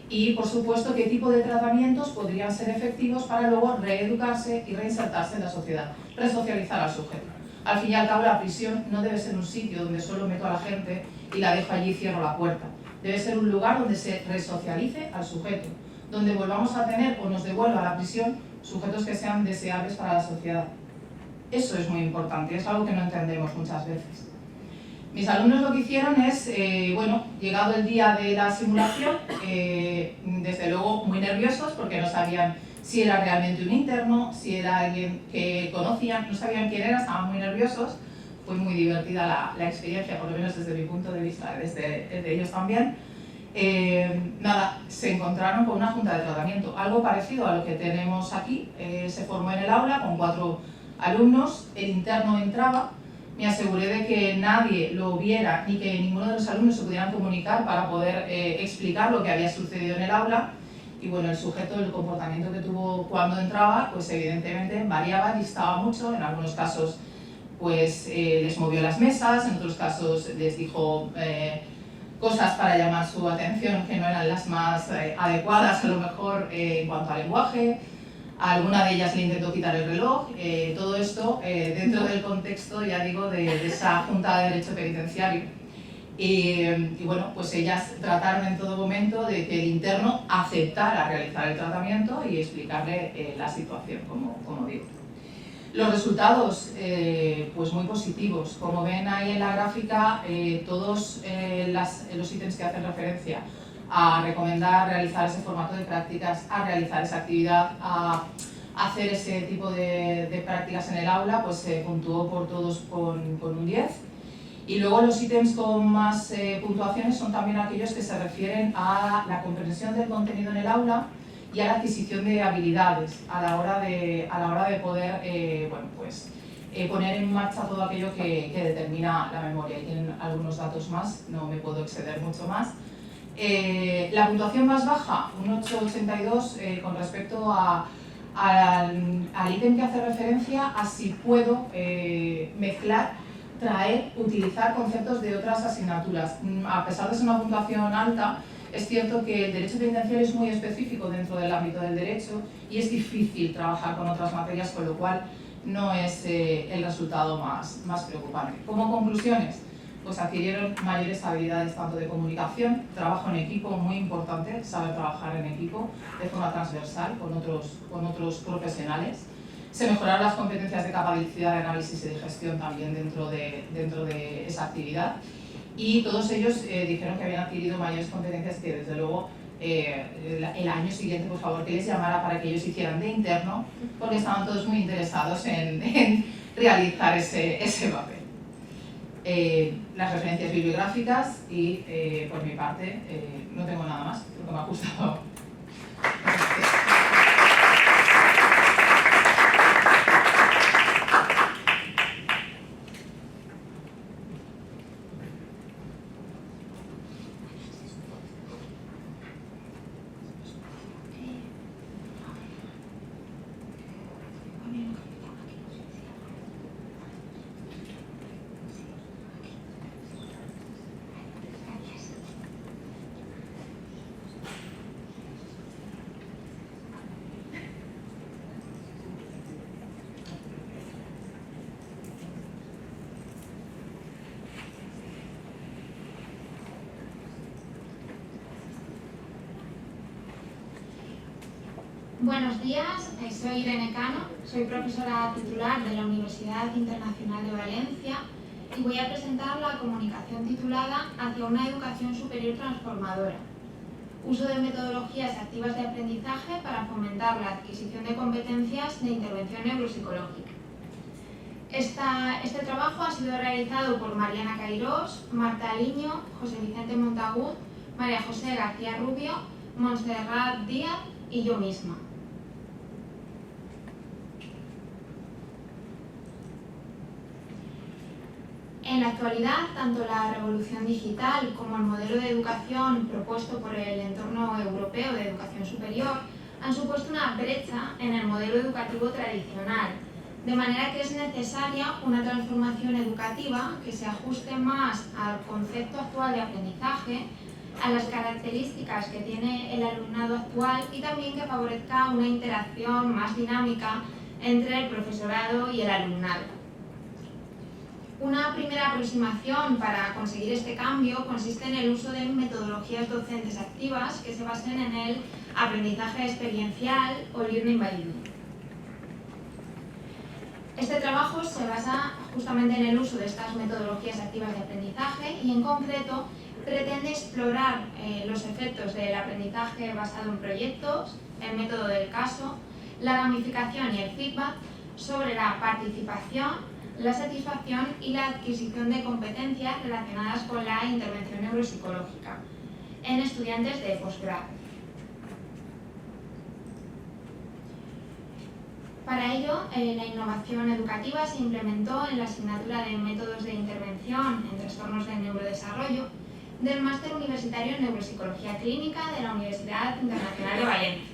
y, por supuesto, qué tipo de tratamientos podrían ser efectivos para luego reeducarse y reinsertarse en la sociedad, resocializar al sujeto. Al fin y al cabo, la prisión no debe ser un sitio donde solo meto a la gente y la dejo allí y cierro la puerta. Debe ser un lugar donde se resocialice al sujeto, donde volvamos a tener o nos devuelva a la prisión sujetos que sean deseables para la sociedad. Eso es muy importante, es algo que no entendemos muchas veces. Mis alumnos lo que hicieron es, llegado el día de la simulación, desde luego muy nerviosos porque no sabían si era realmente un interno, si era alguien que conocían, no sabían quién era, estaban muy nerviosos. Fue muy divertida la experiencia, por lo menos desde mi punto de vista, desde ellos también. Se encontraron con una junta de tratamiento, algo parecido a lo que tenemos aquí. Se formó en el aula con 4 alumnos, el interno entraba, me aseguré de que nadie lo viera ni que ninguno de los alumnos se pudieran comunicar para poder explicar lo que había sucedido en el aula. Y bueno, el sujeto, el comportamiento que tuvo cuando entraba, pues evidentemente variaba, distaba mucho, en algunos casos pues les movió las mesas, en otros casos les dijo cosas para llamar su atención que no eran las más adecuadas a lo mejor en cuanto al lenguaje. A alguna de ellas le intentó quitar el reloj. Todo esto dentro del contexto, ya digo, de esa Junta de Derecho Penitenciario. Y bueno, pues ellas trataron en todo momento de que el interno aceptara realizar el tratamiento y explicarle la situación, como digo. Los resultados, pues muy positivos. Como ven ahí en la gráfica, todos los ítems que hacen referencia a recomendar realizar ese formato de prácticas, a realizar esa actividad, a hacer ese tipo de prácticas en el aula, pues se puntuó por todos con un 10. Y luego los ítems con más puntuaciones son también aquellos que se refieren a la comprensión del contenido en el aula y a la adquisición de habilidades a la hora de poder poner en marcha todo aquello que determina la memoria. Y tienen algunos datos más, no me puedo exceder mucho más. La puntuación más baja, un 8,82 con respecto al ítem que hace referencia a si puedo mezclar, traer, utilizar conceptos de otras asignaturas. A pesar de ser una puntuación alta, es cierto que el derecho penitenciario es muy específico dentro del ámbito del derecho y es difícil trabajar con otras materias, con lo cual no es el resultado más preocupante. Como conclusiones, pues adquirieron mayores habilidades tanto de comunicación, trabajo en equipo, muy importante, saber trabajar en equipo de forma transversal con otros profesionales. Se mejoraron las competencias de capacidad de análisis y de gestión también dentro de esa actividad. Y todos ellos dijeron que habían adquirido mayores competencias que, desde luego, el año siguiente, por favor, que les llamara para que ellos hicieran de interno, porque estaban todos muy interesados en realizar ese papel. las referencias bibliográficas y por mi parte no tengo nada más, porque me ha gustado. Buenos días, soy Irene Cano, soy profesora titular de la Universidad Internacional de Valencia y voy a presentar la comunicación titulada Hacia una educación superior transformadora. Uso de metodologías activas de aprendizaje para fomentar la adquisición de competencias de intervención neuropsicológica. Este trabajo ha sido realizado por Mariana Cairós, Marta Aliño, José Vicente Montagut, María José García Rubio, Montserrat Díaz y yo misma. En la actualidad, tanto la revolución digital como el modelo de educación propuesto por el entorno europeo de educación superior han supuesto una brecha en el modelo educativo tradicional, de manera que es necesaria una transformación educativa que se ajuste más al concepto actual de aprendizaje, a las características que tiene el alumnado actual y también que favorezca una interacción más dinámica entre el profesorado y el alumnado. Una primera aproximación para conseguir este cambio consiste en el uso de metodologías docentes activas que se basen en el aprendizaje experiencial o learning by doing. Este trabajo se basa justamente en el uso de estas metodologías activas de aprendizaje y en concreto pretende explorar los efectos del aprendizaje basado en proyectos, el método del caso, la gamificación y el feedback sobre la participación, la satisfacción y la adquisición de competencias relacionadas con la intervención neuropsicológica en estudiantes de posgrado. Para ello, la innovación educativa se implementó en la asignatura de métodos de intervención en trastornos del neurodesarrollo del Máster Universitario en Neuropsicología Clínica de la Universidad Internacional de Valencia.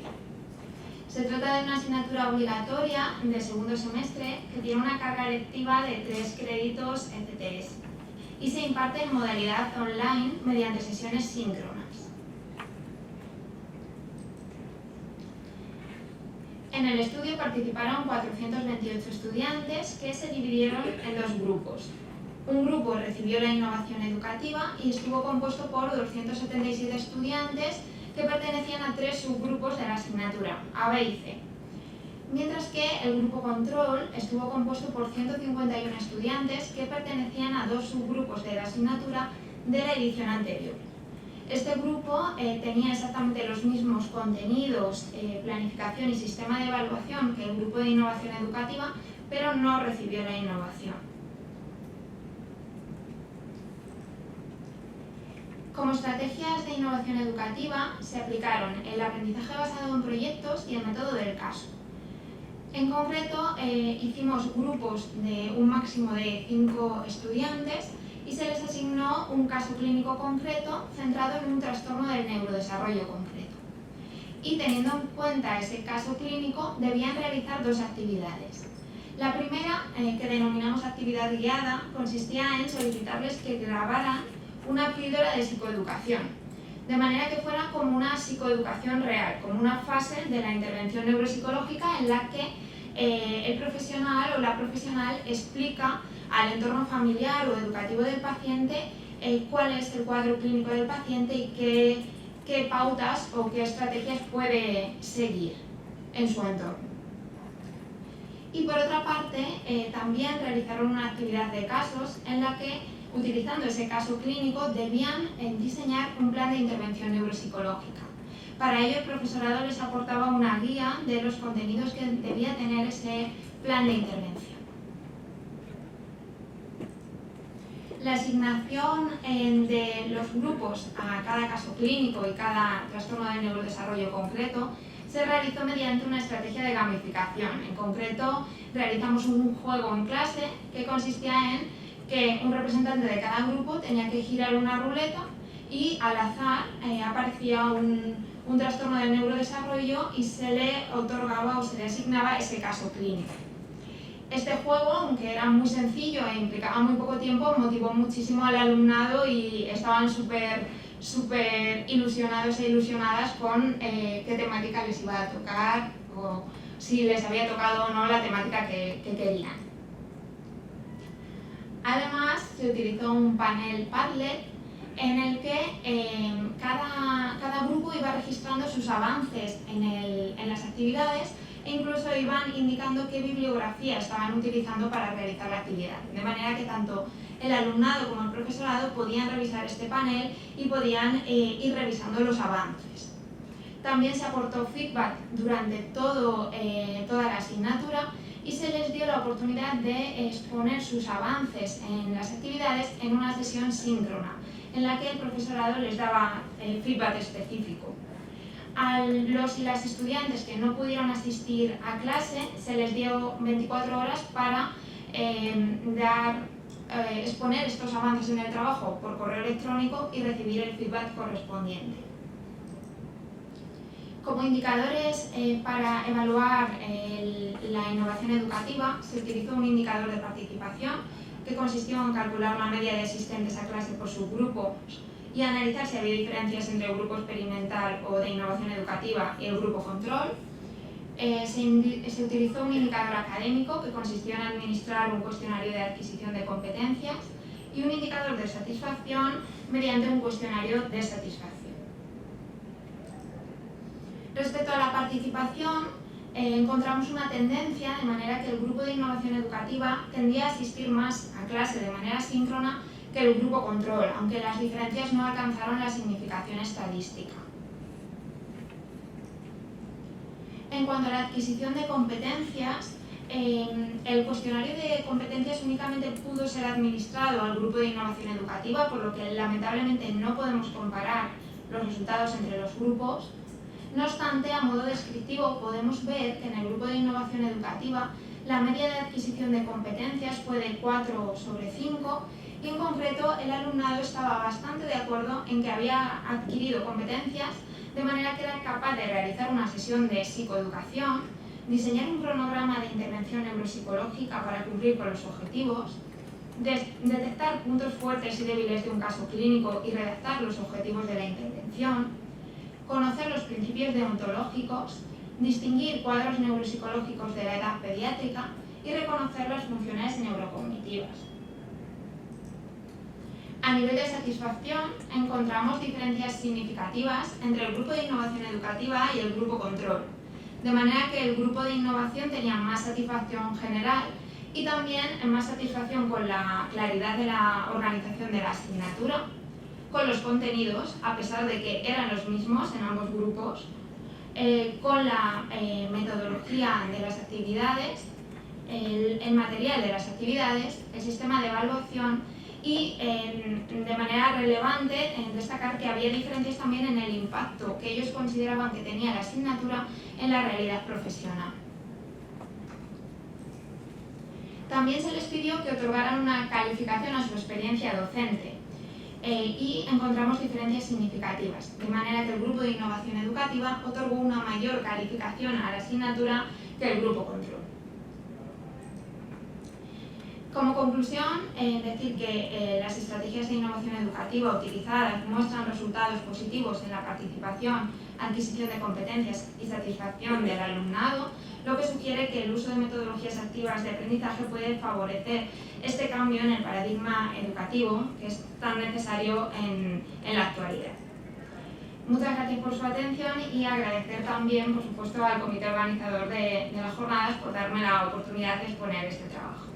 Se trata de una asignatura obligatoria de segundo semestre que tiene una carga lectiva de 3 créditos ECTS y se imparte en modalidad online mediante sesiones síncronas. En el estudio participaron 428 estudiantes que se dividieron en 2 grupos. Un grupo recibió la innovación educativa y estuvo compuesto por 277 estudiantes que pertenecían a 3 subgrupos de la asignatura, A, B y C. Mientras que el grupo control estuvo compuesto por 151 estudiantes que pertenecían a 2 subgrupos de la asignatura de la edición anterior. Este grupo tenía exactamente los mismos contenidos, planificación y sistema de evaluación que el grupo de innovación educativa, pero no recibió la innovación. Como estrategias de innovación educativa se aplicaron el aprendizaje basado en proyectos y el método del caso. En concreto, hicimos grupos de un máximo de 5 estudiantes y se les asignó un caso clínico concreto centrado en un trastorno del neurodesarrollo concreto. Y teniendo en cuenta ese caso clínico, debían realizar 2 actividades. La primera, que denominamos actividad guiada, consistía en solicitarles que grabaran una píldora de psicoeducación, de manera que fuera como una psicoeducación real, como una fase de la intervención neuropsicológica en la que el profesional o la profesional explica al entorno familiar o educativo del paciente cuál es el cuadro clínico del paciente y qué pautas o qué estrategias puede seguir en su entorno. Y por otra parte, también realizaron una actividad de casos en la que, utilizando ese caso clínico, debían diseñar un plan de intervención neuropsicológica. Para ello, el profesorado les aportaba una guía de los contenidos que debía tener ese plan de intervención. La asignación de los grupos a cada caso clínico y cada trastorno de neurodesarrollo concreto se realizó mediante una estrategia de gamificación. En concreto, realizamos un juego en clase que consistía en que un representante de cada grupo tenía que girar una ruleta y al azar aparecía un trastorno de neurodesarrollo y se le otorgaba o se le asignaba ese caso clínico. Este juego, aunque era muy sencillo e implicaba muy poco tiempo, motivó muchísimo al alumnado y estaban súper ilusionados e ilusionadas con qué temática les iba a tocar o si les había tocado o no la temática que querían. Además, se utilizó un panel Padlet en el que cada grupo iba registrando sus avances en las actividades e incluso iban indicando qué bibliografía estaban utilizando para realizar la actividad, de manera que tanto el alumnado como el profesorado podían revisar este panel y podían ir revisando los avances. También se aportó feedback durante toda la asignatura y se les dio la oportunidad de exponer sus avances en las actividades en una sesión síncrona, en la que el profesorado les daba feedback específico. A los y las estudiantes que no pudieron asistir a clase se les dio 24 horas para exponer estos avances en el trabajo por correo electrónico y recibir el feedback correspondiente. Como indicadores para evaluar la innovación educativa se utilizó un indicador de participación que consistió en calcular la media de asistentes a clase por subgrupos y analizar si había diferencias entre el grupo experimental o de innovación educativa y el grupo control. Se utilizó un indicador académico que consistió en administrar un cuestionario de adquisición de competencias y un indicador de satisfacción mediante un cuestionario de satisfacción. Respecto a la participación, encontramos una tendencia de manera que el grupo de innovación educativa tendía a asistir más a clase de manera síncrona que el grupo control, aunque las diferencias no alcanzaron la significación estadística. En cuanto a la adquisición de competencias, el cuestionario de competencias únicamente pudo ser administrado al grupo de innovación educativa, por lo que lamentablemente no podemos comparar los resultados entre los grupos. No obstante, a modo descriptivo podemos ver que en el grupo de innovación educativa la media de adquisición de competencias fue de 4/5 y en concreto el alumnado estaba bastante de acuerdo en que había adquirido competencias de manera que era capaz de realizar una sesión de psicoeducación, diseñar un cronograma de intervención neuropsicológica para cumplir con los objetivos, detectar puntos fuertes y débiles de un caso clínico y redactar los objetivos de la intervención, conocer los principios deontológicos, distinguir cuadros neuropsicológicos de la edad pediátrica y reconocer las funciones neurocognitivas. A nivel de satisfacción, encontramos diferencias significativas entre el grupo de innovación educativa y el grupo control, de manera que el grupo de innovación tenía más satisfacción general y también más satisfacción con la claridad de la organización de la asignatura, con los contenidos, a pesar de que eran los mismos en ambos grupos, con la metodología de las actividades, el material de las actividades, el sistema de evaluación y de manera relevante destacar que había diferencias también en el impacto que ellos consideraban que tenía la asignatura en la realidad profesional. También se les pidió que otorgaran una calificación a su experiencia docente y encontramos diferencias significativas, de manera que el grupo de innovación educativa otorgó una mayor calificación a la asignatura que el grupo control. Como conclusión, decir que las estrategias de innovación educativa utilizadas muestran resultados positivos en la participación, adquisición de competencias y satisfacción del alumnado, lo que sugiere que el uso de metodologías activas de aprendizaje puede favorecer este cambio en el paradigma educativo que es tan necesario en la actualidad. Muchas gracias por su atención y agradecer también, por supuesto, al comité organizador de las jornadas por darme la oportunidad de exponer este trabajo.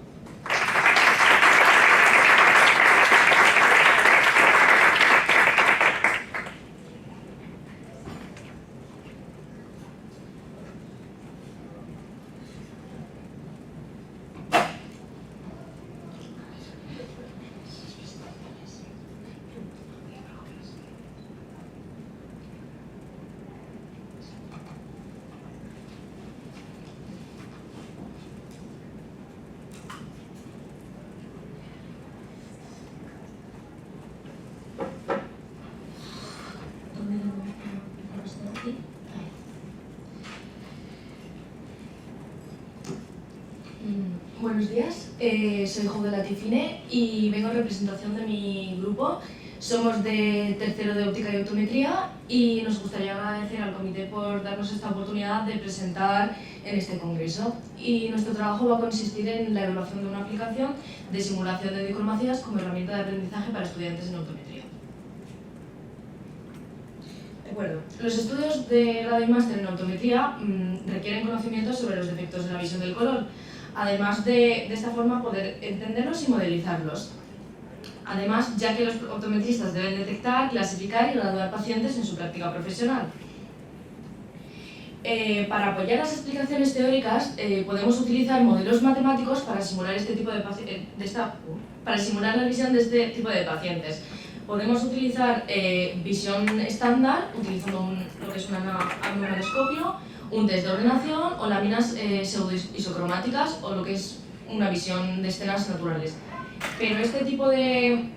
buenos días. Soy Joven Latifine y vengo en representación de mi grupo. Somos de tercero de óptica y optometría y nos gustaría agradecer al comité por darnos esta oportunidad de presentar en este congreso. Y nuestro trabajo va a consistir en la evaluación de una aplicación de simulación de dicromacias como herramienta de aprendizaje para estudiantes en optometría. De acuerdo. Los estudios de grado y máster en optometría requieren conocimientos sobre los defectos de la visión del color, además de esta forma poder entenderlos y modelizarlos. Además, ya que los optometristas deben detectar, clasificar y graduar pacientes en su práctica profesional. Para apoyar las explicaciones teóricas, podemos utilizar modelos matemáticos para simular para simular la visión de este tipo de pacientes. Podemos utilizar visión estándar, utilizando lo que es un anumanoscopio, un test de ordenación o láminas pseudo-isocromáticas o lo que es una visión de escenas naturales. Pero este tipo de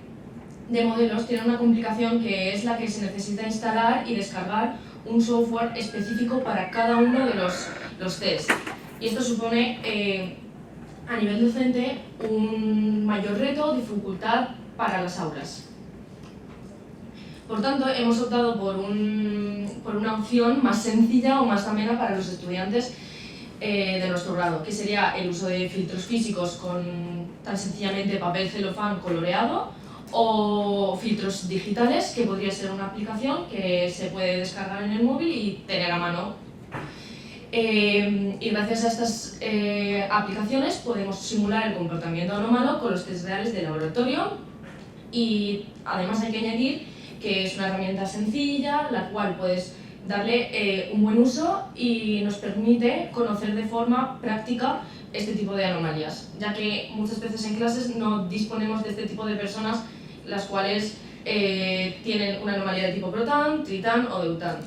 modelos tienen una complicación que es la que se necesita instalar y descargar un software específico para cada uno de los tests. Y esto supone a nivel docente un mayor reto o dificultad para las aulas. Por tanto, hemos optado por una opción más sencilla o más amena para los estudiantes de nuestro grado, que sería el uso de filtros físicos con tan sencillamente papel celofán coloreado o filtros digitales, que podría ser una aplicación que se puede descargar en el móvil y tener a mano. Y gracias a estas aplicaciones podemos simular el comportamiento anómalo con los test reales de laboratorio y además hay que añadir que es una herramienta sencilla, la cual puedes darle un buen uso y nos permite conocer de forma práctica este tipo de anomalías, ya que muchas veces en clases no disponemos de este tipo de personas las cuales tienen una anomalía de tipo Protan, Tritan o Deutan.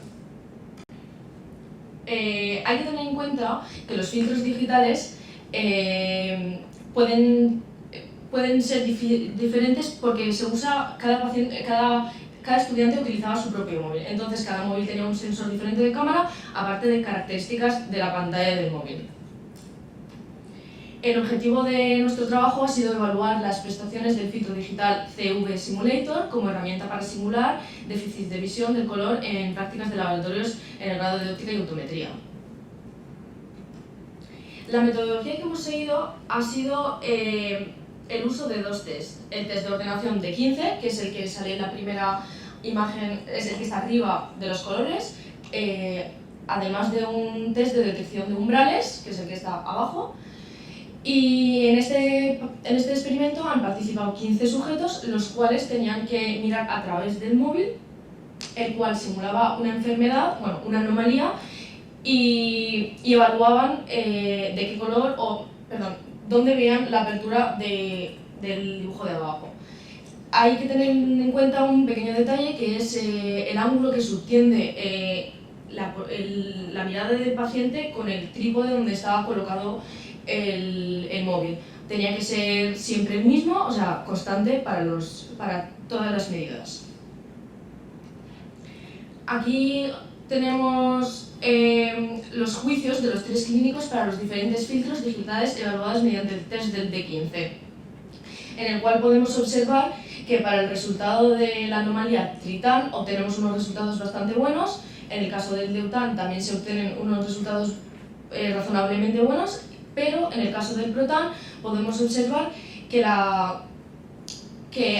Hay que tener en cuenta que los filtros digitales pueden ser diferentes porque se usa cada estudiante utilizaba su propio móvil, entonces cada móvil tenía un sensor diferente de cámara, aparte de características de la pantalla del móvil. El objetivo de nuestro trabajo ha sido evaluar las prestaciones del filtro digital CV Simulator como herramienta para simular déficit de visión del color en prácticas de laboratorios en el grado de óptica y optometría. La metodología que hemos seguido ha sido el uso de dos tests. El test de ordenación de 15, que es el que sale en la primera imagen, es el que está arriba de los colores, además de un test de detección de umbrales, que es el que está abajo. Y en este experimento han participado 15 sujetos, los cuales tenían que mirar a través del móvil, el cual simulaba una enfermedad, bueno, una anomalía, y evaluaban de qué color, dónde veían la apertura del dibujo de abajo. Hay que tener en cuenta un pequeño detalle, que es el ángulo que subtiende la mirada del paciente con el trípode donde estaba colocado el móvil. Tenía que ser siempre el mismo, o sea, constante para todas las medidas. Aquí tenemos los juicios de los 3 clínicos para los diferentes filtros digitales evaluados mediante el test del D15, en el cual podemos observar que para el resultado de la anomalía Tritan obtenemos unos resultados bastante buenos, en el caso del Deutan también se obtienen unos resultados razonablemente buenos, pero en el caso del Protan podemos observar que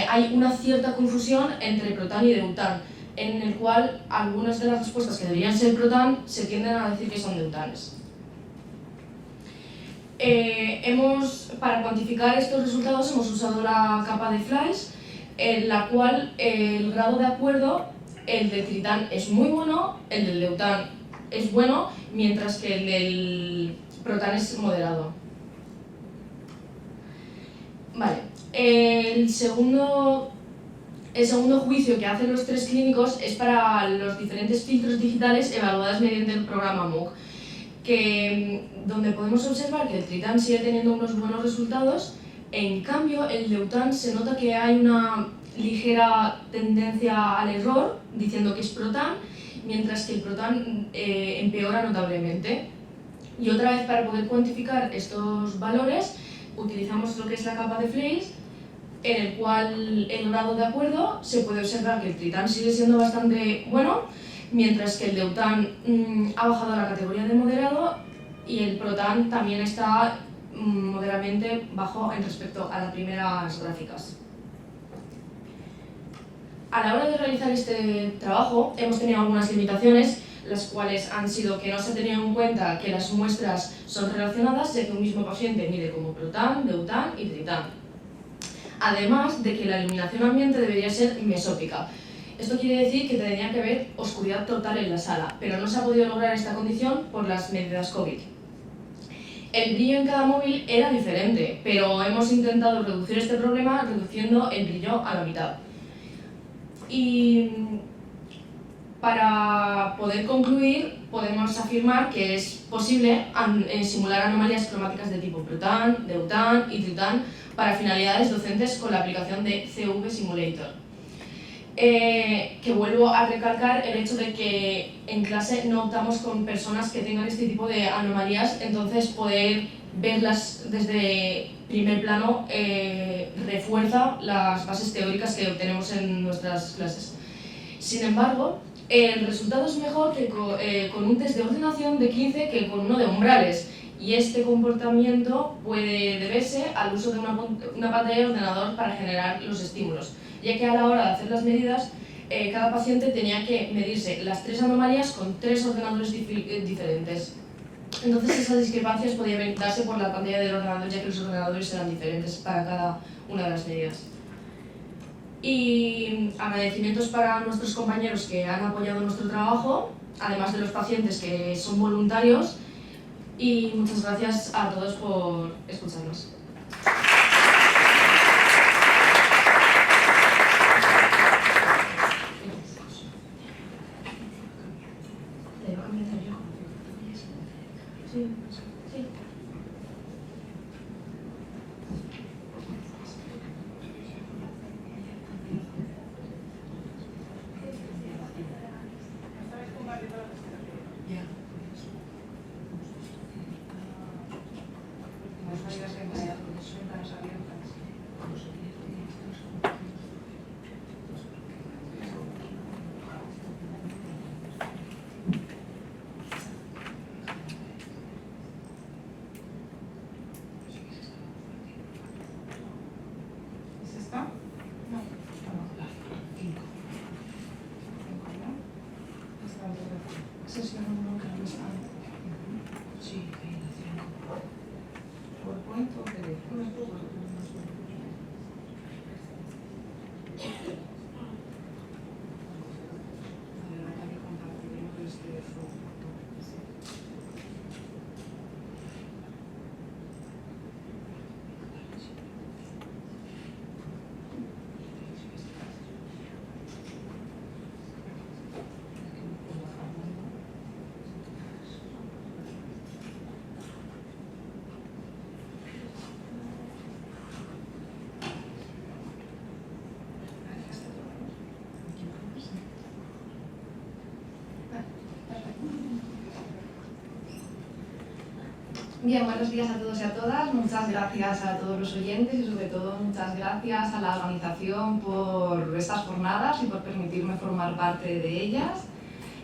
hay una cierta confusión entre Protan y Deutan, en el cual algunas de las respuestas que deberían ser Protan se tienden a decir que son Deutanes. Para cuantificar estos resultados hemos usado la capa de Flies, en la cual el grado de acuerdo, el de Tritan es muy bueno, el del Deutan es bueno, mientras que el del Protan es moderado. Vale. El segundo juicio que hacen los 3 clínicos es para los diferentes filtros digitales evaluados mediante el programa MOOC, donde podemos observar que el Tritan sigue teniendo unos buenos resultados. En cambio, el Deutan se nota que hay una ligera tendencia al error, diciendo que es Protan, mientras que el Protan empeora notablemente. Y otra vez, para poder cuantificar estos valores, utilizamos lo que es la capa de Fleiss, en el cual en grado de acuerdo se puede observar que el tritán sigue siendo bastante bueno, mientras que el deután ha bajado a la categoría de moderado y el protán también está moderadamente bajo en respecto a las primeras gráficas. A la hora de realizar este trabajo hemos tenido algunas limitaciones, las cuales han sido que no se ha tenido en cuenta que las muestras son relacionadas, ya que un mismo paciente mide como protán, deután y tritán. Además de que la iluminación ambiente debería ser mesópica. Esto quiere decir que tendría que haber oscuridad total en la sala, pero no se ha podido lograr esta condición por las medidas COVID. El brillo en cada móvil era diferente, pero hemos intentado reducir este problema reduciendo el brillo a la mitad. Y para poder concluir, podemos afirmar que es posible simular anomalías cromáticas de tipo protán, deután y tritán para finalidades docentes con la aplicación de CV Simulator. Que vuelvo a recalcar el hecho de que en clase no optamos con personas que tengan este tipo de anomalías, entonces poder verlas desde primer plano refuerza las bases teóricas que obtenemos en nuestras clases. Sin embargo, el resultado es mejor que con un test de ordenación de 15 que con uno de umbrales, y este comportamiento puede deberse al uso de una pantalla de ordenador para generar los estímulos, ya que a la hora de hacer las medidas, cada paciente tenía que medirse las 3 anomalías con 3 ordenadores diferentes. Entonces esas discrepancias podían darse por la pantalla del ordenador, ya que los ordenadores eran diferentes para cada una de las medidas. Y agradecimientos para nuestros compañeros que han apoyado nuestro trabajo, además de los pacientes que son voluntarios, y muchas gracias a todos por escucharnos. Bien, buenos días a todos y a todas. Muchas gracias a todos los oyentes y sobre todo muchas gracias a la organización por estas jornadas y por permitirme formar parte de ellas.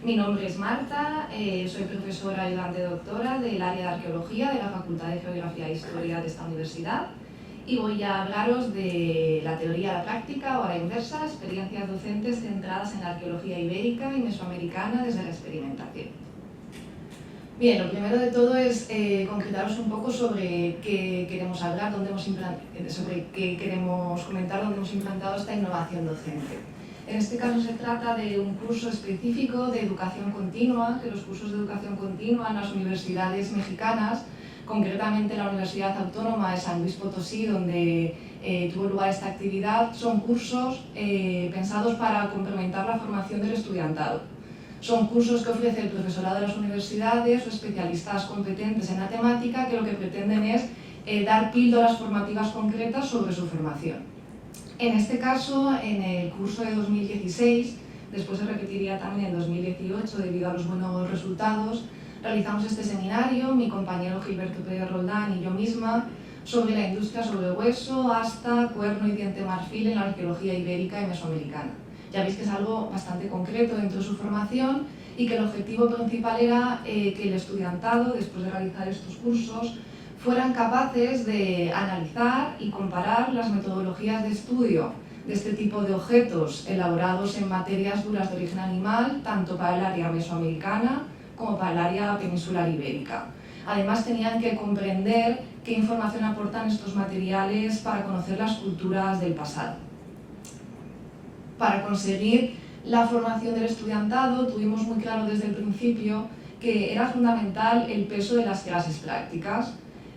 Mi nombre es Marta, soy profesora ayudante doctora del área de arqueología de la Facultad de Geografía e Historia de esta universidad y voy a hablaros de la teoría a la práctica o a la inversa, experiencias docentes centradas en la arqueología ibérica y mesoamericana desde la experimentación. Bien, lo primero de todo es concretaros un poco sobre qué queremos hablar, sobre qué queremos comentar, dónde hemos implantado esta innovación docente. En este caso se trata de un curso específico de educación continua, que los cursos de educación continua en las universidades mexicanas, concretamente la Universidad Autónoma de San Luis Potosí, donde tuvo lugar esta actividad, son cursos pensados para complementar la formación del estudiantado. Son cursos que ofrece el profesorado de las universidades o especialistas competentes en la temática que lo que pretenden es dar píldoras formativas concretas sobre su formación. En este caso, en el curso de 2016, después se repetiría también en 2018 debido a los buenos resultados, realizamos este seminario, mi compañero Gilberto Pérez Roldán y yo misma, sobre la industria sobre hueso, asta, cuerno y diente marfil en la arqueología ibérica y mesoamericana. Ya veis que es algo bastante concreto dentro de su formación y que el objetivo principal era que el estudiantado, después de realizar estos cursos, fueran capaces de analizar y comparar las metodologías de estudio de este tipo de objetos elaborados en materias duras de origen animal, tanto para el área mesoamericana como para el área peninsular ibérica. Además, tenían que comprender qué información aportan estos materiales para conocer las culturas del pasado. Para conseguir la formación del estudiantado, tuvimos muy claro desde el principio que era fundamental el peso de las clases prácticas.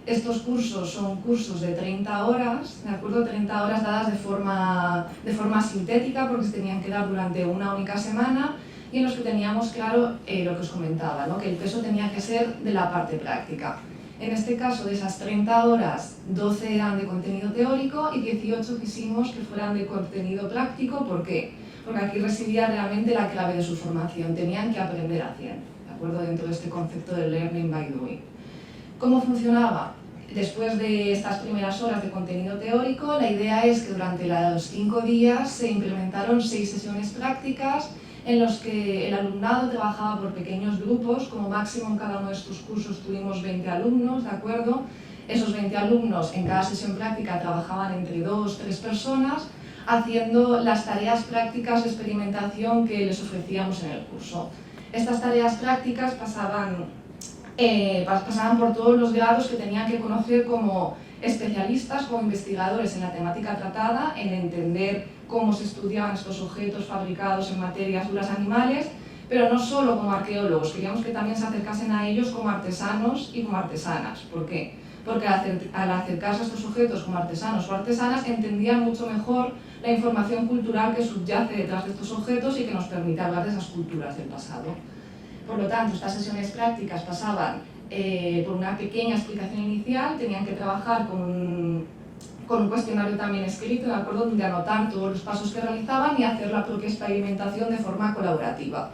Estos cursos son cursos de 30 horas, ¿de acuerdo? 30 horas dadas de forma sintética, porque se tenían que dar durante una única semana, y en los que teníamos claro lo que os comentaba, ¿no? Que el peso tenía que ser de la parte práctica. En este caso, de esas 30 horas, 12 eran de contenido teórico y 18 quisimos que fueran de contenido práctico. ¿Por qué? Porque aquí residía realmente la clave de su formación. Tenían que aprender haciendo, ¿de acuerdo? Dentro de este concepto de learning by doing. ¿Cómo funcionaba? Después de estas primeras horas de contenido teórico, la idea es que durante los 5 días se implementaron 6 sesiones prácticas en los que el alumnado trabajaba por pequeños grupos. Como máximo en cada uno de estos cursos tuvimos 20 alumnos, ¿de acuerdo? Esos 20 alumnos en cada sesión práctica trabajaban entre 2 o 3 personas haciendo las tareas prácticas de experimentación que les ofrecíamos en el curso. Estas tareas prácticas pasaban por todos los grados que tenían que conocer como especialistas, como investigadores en la temática tratada, en entender cómo se estudiaban estos objetos fabricados en materias duras animales, pero no solo como arqueólogos, queríamos que también se acercasen a ellos como artesanos y como artesanas. ¿Por qué? Porque al acercarse a estos objetos como artesanos o artesanas entendían mucho mejor la información cultural que subyace detrás de estos objetos y que nos permite hablar de esas culturas del pasado. Por lo tanto, estas sesiones prácticas pasaban por una pequeña explicación inicial, tenían que trabajar con un cuestionario también escrito, ¿de acuerdo?, donde anotar todos los pasos que realizaban y hacer la propia experimentación de forma colaborativa.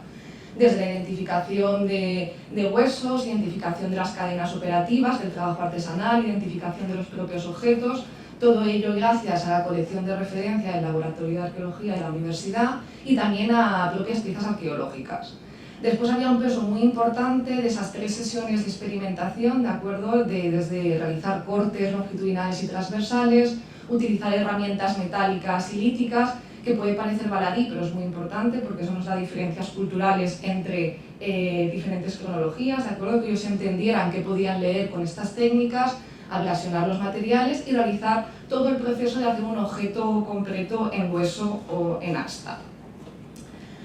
Desde la identificación de huesos, identificación de las cadenas operativas, del trabajo artesanal, identificación de los propios objetos, todo ello gracias a la colección de referencia del Laboratorio de Arqueología de la Universidad y también a propias piezas arqueológicas. Después había un peso muy importante de esas 3 sesiones de experimentación, ¿de acuerdo? Desde realizar cortes longitudinales y transversales, utilizar herramientas metálicas y líticas, que puede parecer baladí, pero es muy importante porque eso nos da diferencias culturales entre diferentes cronologías, ¿de acuerdo? Que ellos entendieran qué podían leer con estas técnicas, ablasionar los materiales y realizar todo el proceso de hacer un objeto completo en hueso o en asta.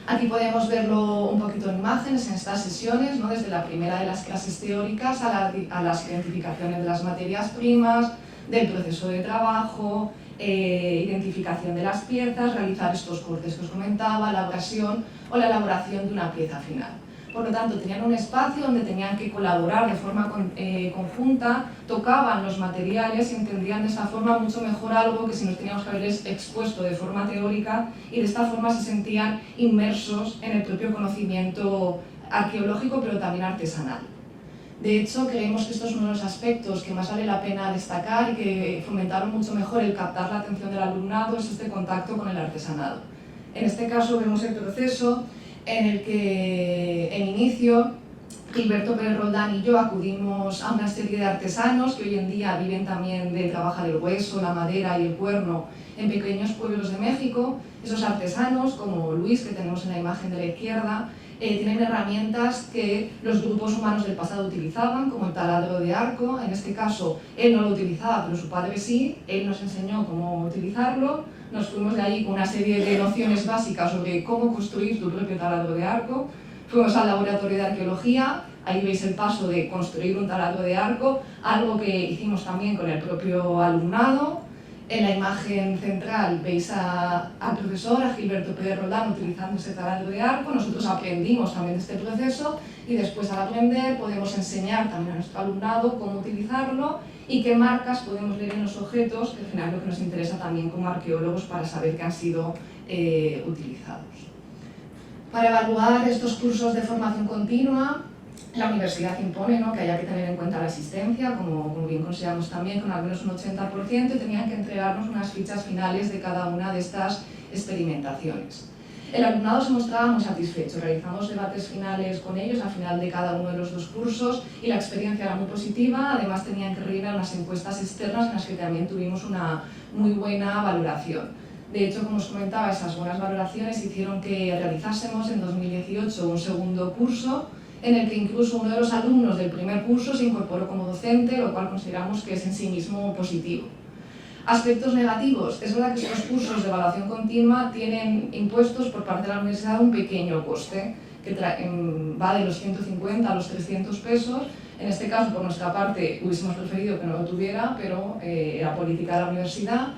Aquí podemos verlo un poquito en imágenes en estas sesiones, ¿no? Desde la primera de las clases teóricas a las identificaciones de las materias primas, del proceso de trabajo, identificación de las piezas, realizar estos cortes que os comentaba, la abrasión o la elaboración de una pieza final. Por lo tanto, tenían un espacio donde tenían que colaborar de forma conjunta, tocaban los materiales y entendían de esa forma mucho mejor algo que si nos teníamos que haber expuesto de forma teórica, y de esta forma se sentían inmersos en el propio conocimiento arqueológico, pero también artesanal. De hecho, creemos que esto es uno de los aspectos que más vale la pena destacar y que fomentaron mucho mejor el captar la atención del alumnado, es este contacto con el artesanado. En este caso vemos el proceso en el que en inicio Gilberto Pérez Roldán y yo acudimos a una serie de artesanos que hoy en día viven también de trabajar el hueso, la madera y el cuerno en pequeños pueblos de México. Esos artesanos, como Luis, que tenemos en la imagen de la izquierda, tienen herramientas que los grupos humanos del pasado utilizaban, como el taladro de arco. En este caso, él no lo utilizaba, pero su padre sí. Él nos enseñó cómo utilizarlo. Nos fuimos de allí con una serie de nociones básicas sobre cómo construir tu propio taladro de arco. Fuimos al laboratorio de arqueología. Ahí veis el paso de construir un taladro de arco, algo que hicimos también con el propio alumnado. En la imagen central veis al profesor, a Gilberto Pérez Roldán, utilizando ese taladro de arco. Nosotros aprendimos también de este proceso y después, al aprender, podemos enseñar también a nuestro alumnado cómo utilizarlo y qué marcas podemos leer en los objetos, que al final es lo que nos interesa también como arqueólogos para saber que han sido utilizados. Para evaluar estos cursos de formación continua, La universidad impone, ¿no?, que haya que tener en cuenta la asistencia, como bien consideramos también, con al menos un 80%, y tenían que entregarnos unas fichas finales de cada una de estas experimentaciones. El alumnado se mostraba muy satisfecho, realizamos debates finales con ellos al final de cada uno de los 2 cursos y la experiencia era muy positiva. Además tenían que rellenar unas encuestas externas en las que también tuvimos una muy buena valoración. De hecho, como os comentaba, esas buenas valoraciones hicieron que realizásemos en 2018 un segundo curso en el que incluso uno de los alumnos del primer curso se incorporó como docente, lo cual consideramos que es en sí mismo positivo. Aspectos negativos. Es verdad que estos cursos de evaluación continua tienen impuestos por parte de la universidad un pequeño coste, que va de los 150 a los 300 pesos. En este caso, por nuestra parte, hubiésemos preferido que no lo tuviera, pero era política de la universidad.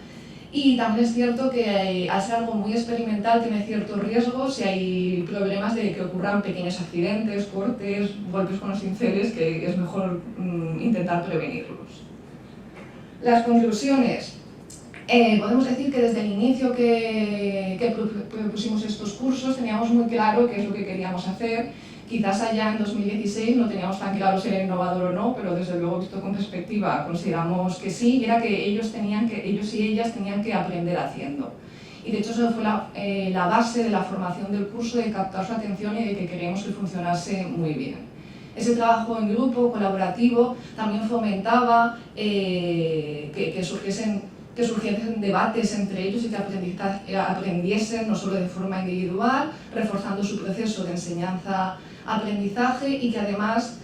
Y también es cierto que al ser algo muy experimental tiene ciertos riesgos y hay problemas de que ocurran pequeños accidentes, cortes, golpes con los cinceles, que es mejor intentar prevenirlos. Las conclusiones. Podemos decir que desde el inicio que propusimos estos cursos teníamos muy claro qué es lo que queríamos hacer. Quizás allá en 2016 no teníamos tan claro si era innovador o no, pero desde luego visto con perspectiva consideramos que sí, y era que ellos y ellas tenían que aprender haciendo. Y de hecho eso fue la base de la formación del curso, de captar su atención y de que queríamos que funcionase muy bien. Ese trabajo en grupo, colaborativo, también fomentaba que surgiesen debates entre ellos y que aprendiesen no solo de forma individual, reforzando su proceso de enseñanza-aprendizaje y que además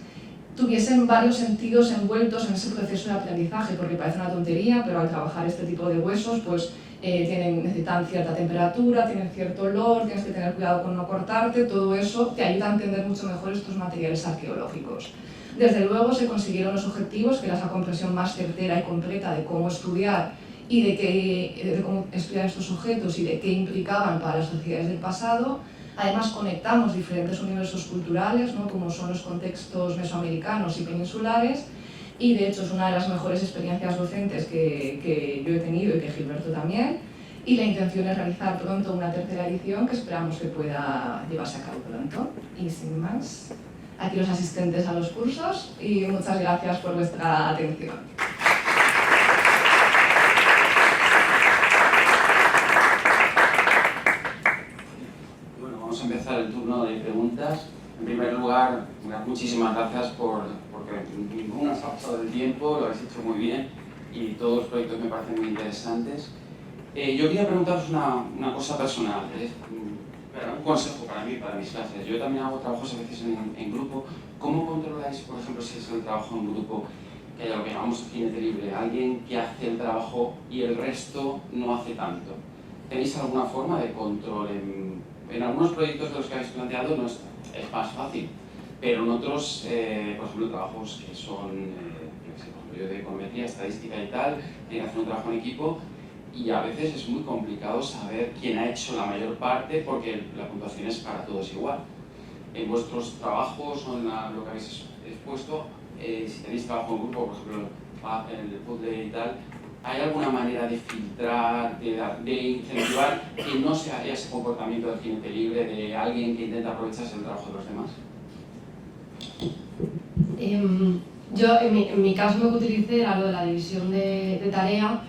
tuviesen varios sentidos envueltos en ese proceso de aprendizaje, porque parece una tontería, pero al trabajar este tipo de huesos pues necesitan cierta temperatura, tienen cierto olor, tienes que tener cuidado con no cortarte, todo eso te ayuda a entender mucho mejor estos materiales arqueológicos. Desde luego se consiguieron los objetivos, que era esa comprensión más certera y completa de cómo estudiar y de cómo estudiar estos objetos y de qué implicaban para las sociedades del pasado. Además conectamos diferentes universos culturales, ¿no?, como son los contextos mesoamericanos y peninsulares, y de hecho es una de las mejores experiencias docentes que yo he tenido y que Gilberto también, y la intención es realizar pronto una 3ª edición que esperamos que pueda llevarse a cabo pronto. Y sin más, aquí los asistentes a los cursos y muchas gracias por vuestra atención. Vamos a empezar el turno de preguntas. En primer lugar, muchísimas gracias porque ninguno se ha pasado del tiempo, lo habéis hecho muy bien y todos los proyectos me parecen muy interesantes. Yo quería preguntaros una cosa personal, un consejo para mí, para mis clases. Yo también hago trabajos a veces en grupo. ¿Cómo controláis, por ejemplo, si es el trabajo en grupo, que haya lo que llamamos jinete libre, alguien que hace el trabajo y el resto no hace tanto? ¿Tenéis alguna forma de control? En algunos proyectos de los que habéis planteado no es más fácil, pero en otros, por ejemplo, trabajos que son, por ejemplo, yo de econometría, estadística y tal, tienen que hacer un trabajo en equipo y a veces es muy complicado saber quién ha hecho la mayor parte porque la puntuación es para todos igual. En vuestros trabajos o en lo que habéis expuesto, si tenéis trabajo en grupo, por ejemplo, en el puzzle y tal, ¿hay alguna manera de filtrar, de incentivar que no se haya ese comportamiento del jinete libre, de alguien que intenta aprovecharse el trabajo de los demás? Yo, en mi caso, lo que utilicé era lo de la división de tarea,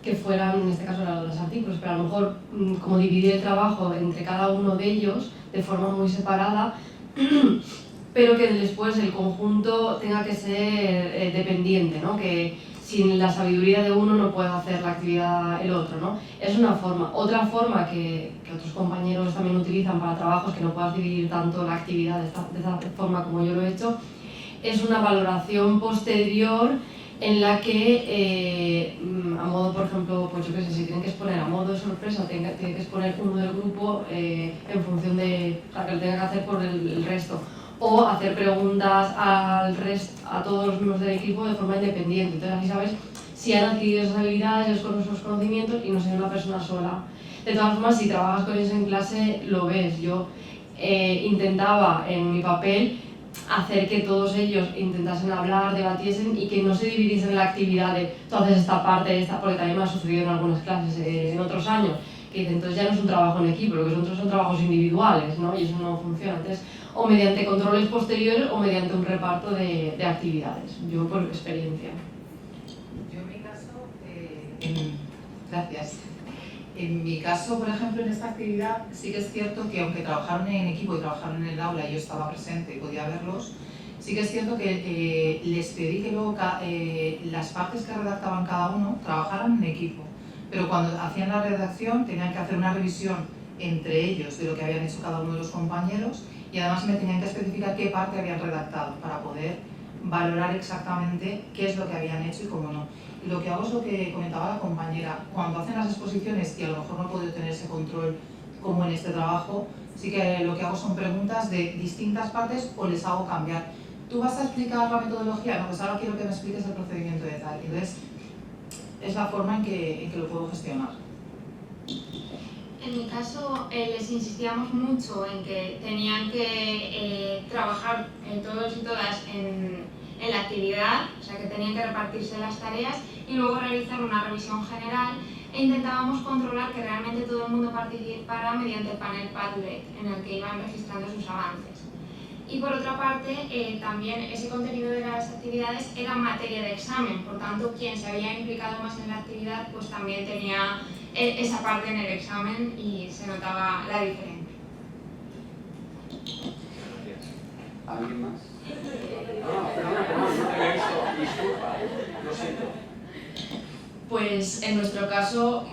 que fueran, en este caso, los artículos, pero a lo mejor como dividir el trabajo entre cada uno de ellos de forma muy separada, pero que después el conjunto tenga que ser dependiente, ¿no? Que sin la sabiduría de uno no puede hacer la actividad el otro, ¿no? Es una forma. Otra forma que otros compañeros también utilizan para trabajos, que no puedas dividir tanto la actividad de esta forma como yo lo he hecho, es una valoración posterior en la que, a modo, por ejemplo, pues yo qué sé, si tienen que exponer a modo de sorpresa, tiene que exponer uno del grupo en función de la que lo tenga que hacer por el resto, o hacer preguntas a todos los miembros del equipo de forma independiente. Entonces así sabes si han adquirido esas habilidades, esos conocimientos y no ser una persona sola. De todas formas, si trabajas con ellos en clase, lo ves. Yo intentaba en mi papel hacer que todos ellos intentasen hablar, debatiesen y que no se dividiesen la actividad de tú haces esta parte, porque también me ha sucedido en algunas clases en otros años, que dicen, entonces ya no es un trabajo en equipo, lo que son trabajos individuales, ¿no? Y eso no funciona. Entonces, o mediante controles posteriores o mediante un reparto de actividades, yo por experiencia. Yo en mi caso, gracias. En mi caso, por ejemplo, en esta actividad sí que es cierto que aunque trabajaron en equipo y trabajaron en el aula y yo estaba presente y podía verlos, sí que es cierto que les pedí que luego las partes que redactaban cada uno trabajaran en equipo, pero cuando hacían la redacción tenían que hacer una revisión entre ellos de lo que habían hecho cada uno de los compañeros y además me tenían que especificar qué parte habían redactado para poder valorar exactamente qué es lo que habían hecho y cómo no. Y lo que hago es lo que comentaba la compañera, cuando hacen las exposiciones y a lo mejor no he podido tener ese control como en este trabajo, sí que lo que hago son preguntas de distintas partes o les hago cambiar. ¿Tú vas a explicar la metodología? No, pues ahora quiero que me expliques el procedimiento de tal. Entonces, es la forma en que lo puedo gestionar. En mi caso, les insistíamos mucho en que tenían que trabajar todos y todas en la actividad, o sea que tenían que repartirse las tareas y luego realizar una revisión general e intentábamos controlar que realmente todo el mundo participara mediante el panel Padlet en el que iban registrando sus avances. Y por otra parte, también ese contenido de las actividades era materia de examen, por tanto quien se había implicado más en la actividad pues también tenía esa parte en el examen y se notaba la diferencia. ¿Alguien más? Perdona, no te había visto, disculpa, lo siento. Pues en nuestro caso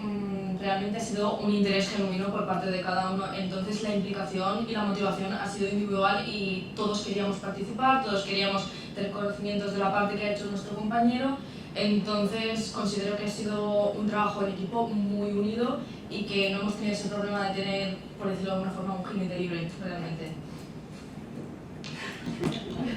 realmente ha sido un interés genuino por parte de cada uno, entonces la implicación y la motivación ha sido individual y todos queríamos participar, todos queríamos tener conocimientos de la parte que ha hecho nuestro compañero, entonces considero que ha sido un trabajo en equipo muy unido y que no hemos tenido ese problema de tener, por decirlo de alguna forma, un jinete libre realmente.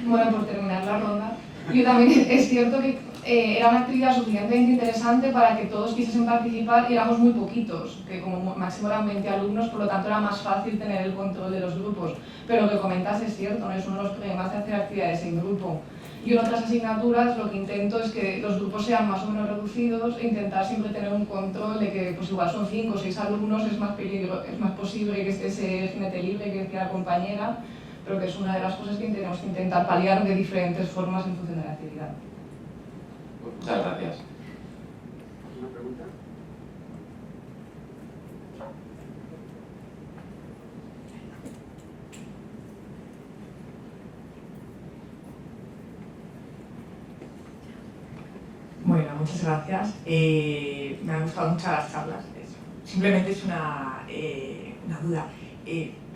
Bueno, por terminar la ronda, yo también es cierto que era una actividad suficientemente interesante para que todos quisiesen participar y éramos muy poquitos, que como máximo eran 20 alumnos, por lo tanto era más fácil tener el control de los grupos. Pero lo que comentas es cierto, ¿no? Es uno de los problemas de hacer actividades en grupo. Yo en otras asignaturas lo que intento es que los grupos sean más o menos reducidos e intentar siempre tener un control de que pues igual son 5 o 6 alumnos, es más posible que esté ese jinete libre que decía la compañera, pero que es una de las cosas que tenemos que intentar paliar de diferentes formas en función de la actividad. Muchas gracias. ¿Una pregunta? Bueno, muchas gracias. Me han gustado mucho las charlas. Simplemente es una duda.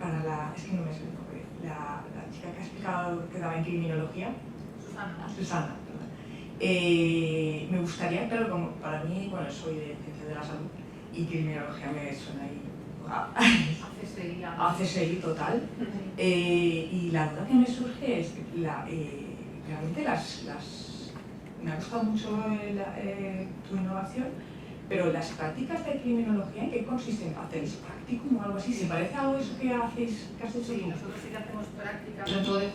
Para la, es que no me sé el nombre, la chica que ha explicado que daba en criminología. Susana, perdón. Me gustaría, claro, como para mí, bueno, soy de ciencias de la salud y criminología me suena ahí a CSI total. Y la duda que me surge es que realmente me ha gustado mucho tu innovación, pero las prácticas de criminología, ¿en qué consisten? ¿Hacéis practicum o algo así? ¿Se parece a algo eso que has hecho Sí, tú? nosotros sí que hacemos prácticas dentro de...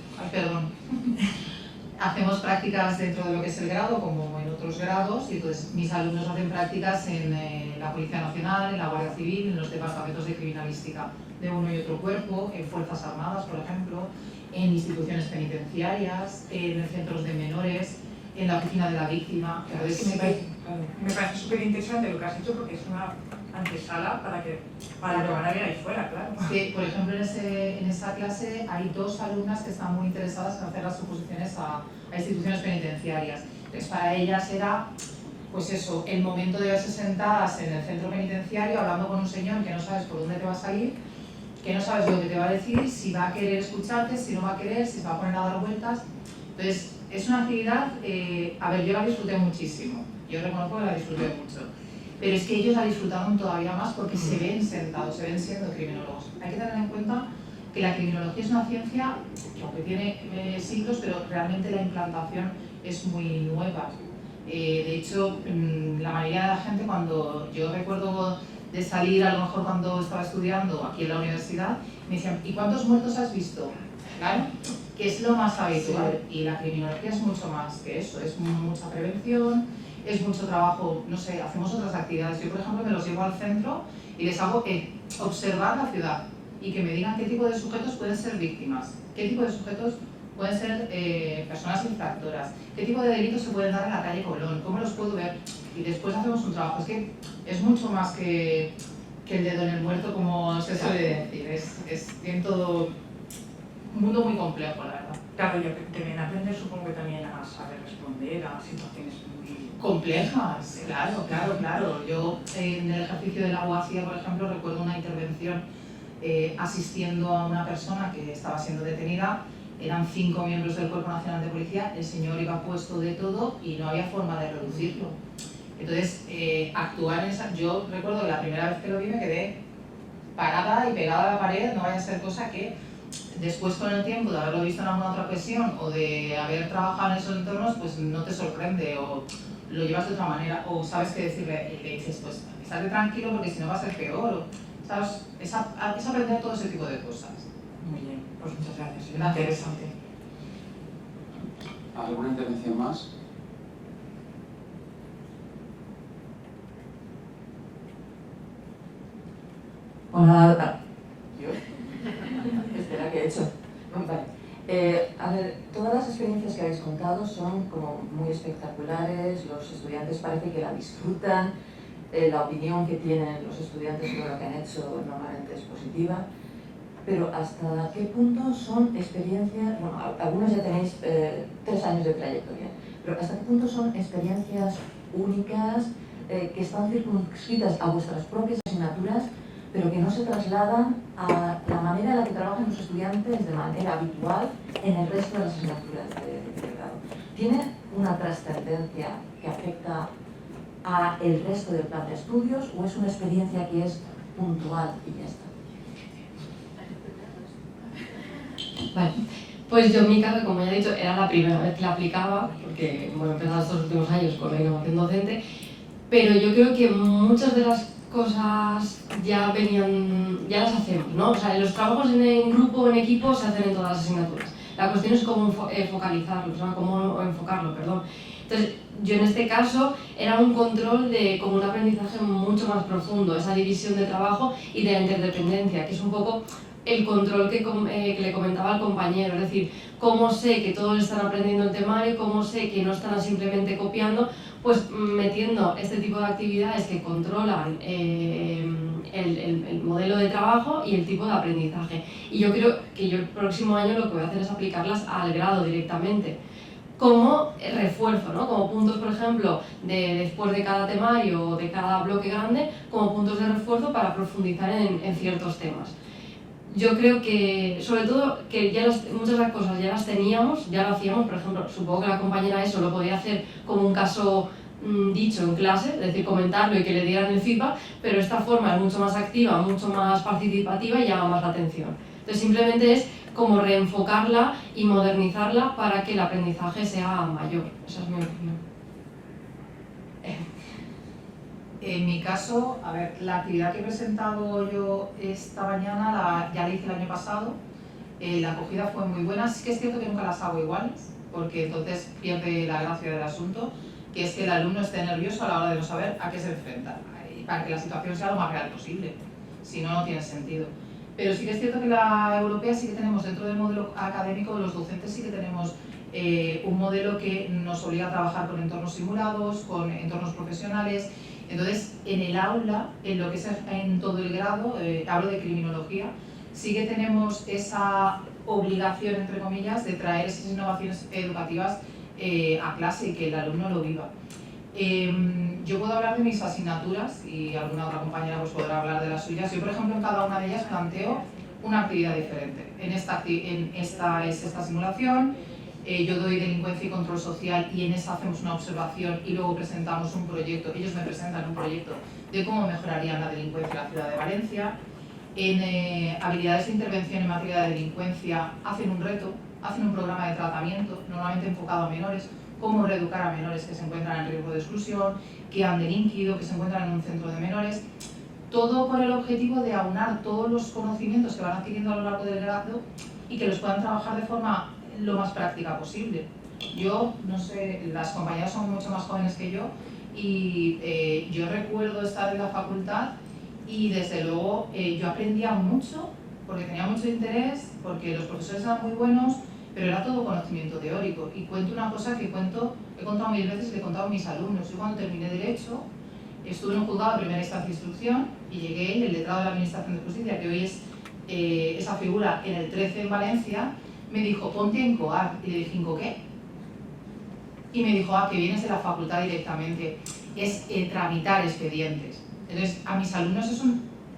Hacemos prácticas dentro de lo que es el grado, como en otros grados, y entonces mis alumnos hacen prácticas en la Policía Nacional, en la Guardia Civil, en los departamentos de criminalística de uno y otro cuerpo, en Fuerzas Armadas, por ejemplo, en instituciones penitenciarias, en centros de menores, en la oficina de la víctima. Me parece súper interesante lo que has hecho porque es una antesala para que van a ver ahí fuera, claro. Sí, por ejemplo, en esa clase hay 2 alumnas que están muy interesadas en hacer las oposiciones a instituciones penitenciarias. Entonces, para ellas era, pues eso, el momento de verse sentadas en el centro penitenciario hablando con un señor que no sabes por dónde te va a salir, que no sabes lo que te va a decir, si va a querer escucharte, si no va a querer, si se va a poner a dar vueltas. Entonces, es una actividad, yo la disfruté muchísimo, yo reconozco que la disfruté mucho, pero es que ellos la disfrutaron todavía más porque se ven sentados, se ven siendo criminólogos. Hay que tener en cuenta que la criminología es una ciencia que aunque tiene siglos, pero realmente la implantación es muy nueva. De hecho, la mayoría de la gente, cuando yo recuerdo de salir, a lo mejor cuando estaba estudiando aquí en la universidad, me decían, ¿y cuántos muertos has visto? Claro, que es lo más habitual, y la criminología es mucho más que eso, es mucha prevención, es mucho trabajo, no sé, hacemos otras actividades. Yo, por ejemplo, me los llevo al centro y les hago observar la ciudad y que me digan qué tipo de sujetos pueden ser víctimas, qué tipo de sujetos pueden ser personas infractoras, qué tipo de delitos se pueden dar en la calle Colón, cómo los puedo ver, y después hacemos un trabajo. Es que es mucho más que el dedo en el muerto, como se suele decir, tiene todo un mundo muy complejo, la verdad. Claro, y también aprender, supongo que también a saber responder a situaciones muy complejas, claro. Yo en el ejercicio de la abogacía, por ejemplo, recuerdo una intervención asistiendo a una persona que estaba siendo detenida. Eran 5 miembros del Cuerpo Nacional de Policía, el señor iba puesto de todo y no había forma de reducirlo. Entonces, actuar en esa... Yo recuerdo que la primera vez que lo vi me quedé parada y pegada a la pared, no vaya a ser cosa que después con el tiempo de haberlo visto en alguna otra ocasión o de haber trabajado en esos entornos, pues no te sorprende o lo llevas de otra manera o sabes qué decirle y le dices, pues estate tranquilo porque si no va a ser peor. O, ¿sabes? Es aprender todo ese tipo de cosas. Muy bien, pues muchas gracias. Gracias. Interesante. ¿Alguna intervención más? Hola, ¿yo? Espera, ¿qué he hecho? Vale. A ver, todas las experiencias que habéis contado son como muy espectaculares, los estudiantes parece que la disfrutan, la opinión que tienen los estudiantes sobre lo que han hecho normalmente es positiva, pero ¿hasta qué punto son experiencias, bueno, algunos ya tenéis 3 años de trayectoria, pero ¿hasta qué punto son experiencias únicas que están circunscritas a vuestras propias asignaturas, pero que no se trasladan a la manera en la que trabajan los estudiantes de manera habitual en el resto de las asignaturas de grado? ¿Tiene una trascendencia que afecta a el resto del plan de estudios o es una experiencia que es puntual y ya está? Vale, pues yo en mi caso, como ya he dicho, era la primera vez que la aplicaba, porque bueno, he empezado estos últimos años con la innovación docente, pero yo creo que muchas de las cosas ya las hacemos, ¿no? O sea, los trabajos en grupo, en equipo, se hacen en todas las asignaturas. La cuestión es cómo focalizarlos, ¿no? Cómo enfocarlo, perdón. Entonces, yo en este caso era un control de como un aprendizaje mucho más profundo, esa división de trabajo y de la interdependencia, que es un poco el control que le comentaba al compañero, es decir, cómo sé que todos están aprendiendo el temario, cómo sé que no están simplemente copiando, pues metiendo este tipo de actividades que controlan el modelo de trabajo y el tipo de aprendizaje. Y yo creo que yo el próximo año lo que voy a hacer es aplicarlas al grado directamente, como refuerzo, ¿no? Como puntos, por ejemplo, después de cada temario o de cada bloque grande, como puntos de refuerzo para profundizar en ciertos temas. Yo creo que, sobre todo, que ya muchas de las cosas ya las teníamos, ya lo hacíamos, por ejemplo, supongo que la compañera eso lo podía hacer como un caso dicho en clase, es decir, comentarlo y que le dieran el feedback, pero esta forma es mucho más activa, mucho más participativa y llama más la atención. Entonces simplemente es como reenfocarla y modernizarla para que el aprendizaje sea mayor. Esa es mi opinión. En mi caso, a ver, la actividad que he presentado yo esta mañana ya la hice el año pasado. La acogida fue muy buena. Sí que es cierto que nunca las hago iguales, porque entonces pierde la gracia del asunto, que es que el alumno esté nervioso a la hora de no saber a qué se enfrenta, para que la situación sea lo más real posible. Si no, no tiene sentido. Pero sí que es cierto que la europea sí que tenemos, dentro del modelo académico de los docentes, sí que tenemos un modelo que nos obliga a trabajar con entornos simulados, con entornos profesionales. Entonces, en el aula, en lo que es en todo el grado, hablo de criminología, sí que tenemos esa obligación, entre comillas, de traer esas innovaciones educativas a clase y que el alumno lo viva. Yo puedo hablar de mis asignaturas y alguna otra compañera pues podrá hablar de las suyas. Yo, por ejemplo, en cada una de ellas planteo una actividad diferente. En esta es esta simulación. Yo doy delincuencia y control social y en esa hacemos una observación y luego presentamos un proyecto, ellos me presentan un proyecto de cómo mejorarían la delincuencia en la ciudad de Valencia. En habilidades de intervención en materia de delincuencia hacen un reto, hacen un programa de tratamiento, normalmente enfocado a menores, cómo reeducar a menores que se encuentran en riesgo de exclusión, que han delinquido, que se encuentran en un centro de menores. Todo con el objetivo de aunar todos los conocimientos que van adquiriendo a lo largo del grado y que los puedan trabajar de forma lo más práctica posible. Yo, no sé, las compañeras son mucho más jóvenes que yo y yo recuerdo estar en la facultad y desde luego yo aprendía mucho porque tenía mucho interés, porque los profesores eran muy buenos, pero era todo conocimiento teórico. Y cuento una cosa que he contado 1000 veces y le he contado a mis alumnos. Yo cuando terminé Derecho, estuve en un juzgado de primera instancia de instrucción y llegué, y el letrado de la Administración de Justicia, que hoy es esa figura en el 13 en Valencia, me dijo, ponte en COAR. Y le dije, ¿en qué? Y me dijo, que vienes de la facultad directamente. Es tramitar expedientes. Entonces, a mis alumnos eso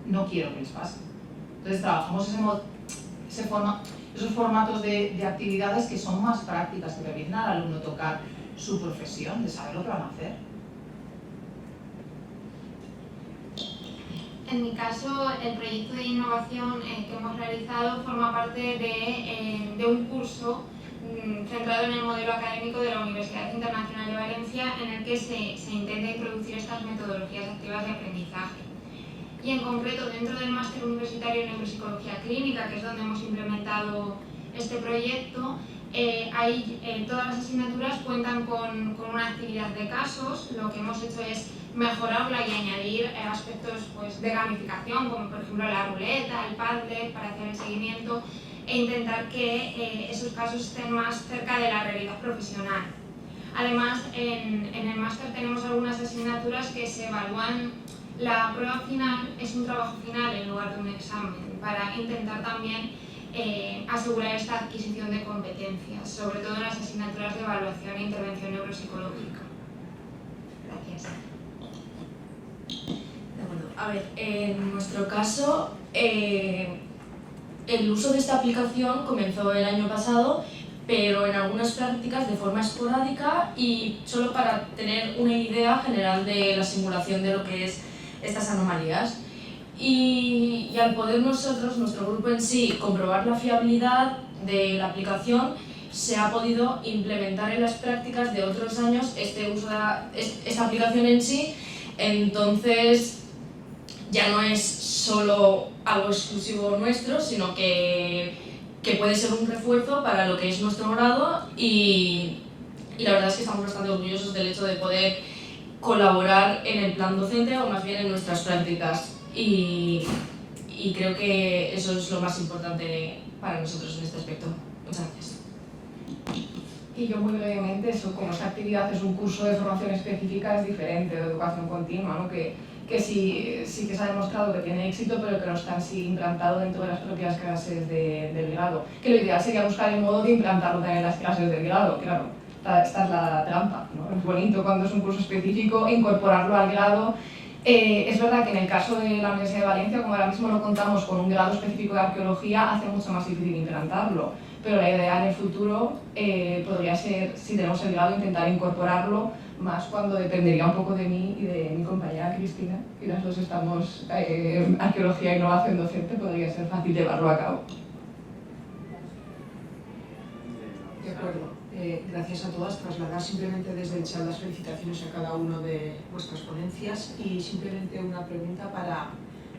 no quiero que les pase. Entonces, trabajamos esos formatos de actividades que son más prácticas, que permiten al alumno tocar su profesión, de saber lo que van a hacer. En mi caso, el proyecto de innovación que hemos realizado forma parte de un curso centrado en el modelo académico de la Universidad Internacional de Valencia, en el que se intenta introducir estas metodologías activas de aprendizaje. Y en concreto, dentro del máster universitario en neuropsicología clínica, que es donde hemos implementado este proyecto, todas las asignaturas cuentan con una actividad de casos. Lo que hemos hecho es mejorarla y añadir aspectos pues, de gamificación, como por ejemplo la ruleta, el Padlet, para hacer el seguimiento, e intentar que esos casos estén más cerca de la realidad profesional. Además, en el máster tenemos algunas asignaturas que se evalúan. La prueba final es un trabajo final en lugar de un examen, para intentar también asegurar esta adquisición de competencias, sobre todo en las asignaturas de evaluación e intervención neuropsicológica. Gracias. De acuerdo. A ver, en nuestro caso, el uso de esta aplicación comenzó el año pasado, pero en algunas prácticas de forma esporádica y solo para tener una idea general de la simulación de lo que es estas anomalías. Y al poder nosotros, nuestro grupo en sí, comprobar la fiabilidad de la aplicación, se ha podido implementar en las prácticas de otros años esta aplicación en sí. Entonces ya no es solo algo exclusivo nuestro, sino que puede ser un refuerzo para lo que es nuestro grado, y la verdad es que estamos bastante orgullosos del hecho de poder colaborar en el plan docente, o más bien en nuestras prácticas, y creo que eso es lo más importante para nosotros en este aspecto. Muchas gracias. Y yo muy brevemente, como esta actividad es un curso de formación específica, es diferente de educación continua, ¿no? que sí que se ha demostrado que tiene éxito, pero que no está así implantado dentro de las propias clases del grado. Que lo ideal sería buscar el modo de implantarlo también en las clases del grado, claro. Esta es la trampa, ¿no? Es bonito cuando es un curso específico incorporarlo al grado. Es verdad que en el caso de la Universidad de Valencia, como ahora mismo no contamos con un grado específico de arqueología, hace mucho más difícil implantarlo. Pero la idea en el futuro podría ser, si tenemos el grado, intentar incorporarlo, más cuando dependería un poco de mí y de mi compañera Cristina, y las dos estamos en arqueología e innovación docente, podría ser fácil llevarlo a cabo. De acuerdo. Gracias a todas. Trasladar simplemente desde el chat las felicitaciones a cada una de vuestras ponencias, y simplemente una pregunta para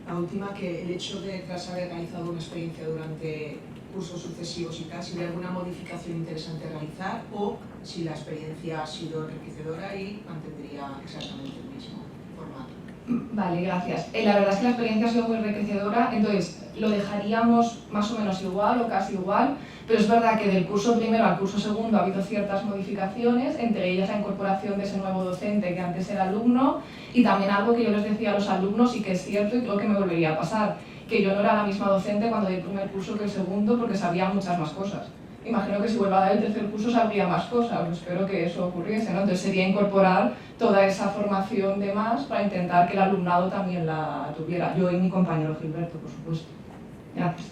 la última, que el hecho de, tras haber realizado una experiencia durante cursos sucesivos y tal, si hay alguna modificación interesante a realizar, o si la experiencia ha sido enriquecedora y mantendría exactamente el mismo formato. Vale, gracias. La verdad es que la experiencia ha sido muy enriquecedora, entonces lo dejaríamos más o menos igual o casi igual, pero es verdad que del curso primero al curso segundo ha habido ciertas modificaciones, entre ellas la incorporación de ese nuevo docente que antes era alumno, y también algo que yo les decía a los alumnos y que es cierto y creo que me volvería a pasar, que yo no era la misma docente cuando di el primer curso que el segundo, porque sabía muchas más cosas. Imagino que si vuelvo a dar el tercer curso sabría más cosas, espero que eso ocurriese, ¿no? Entonces sería incorporar toda esa formación de más para intentar que el alumnado también la tuviera, yo y mi compañero Gilberto, por supuesto. Gracias.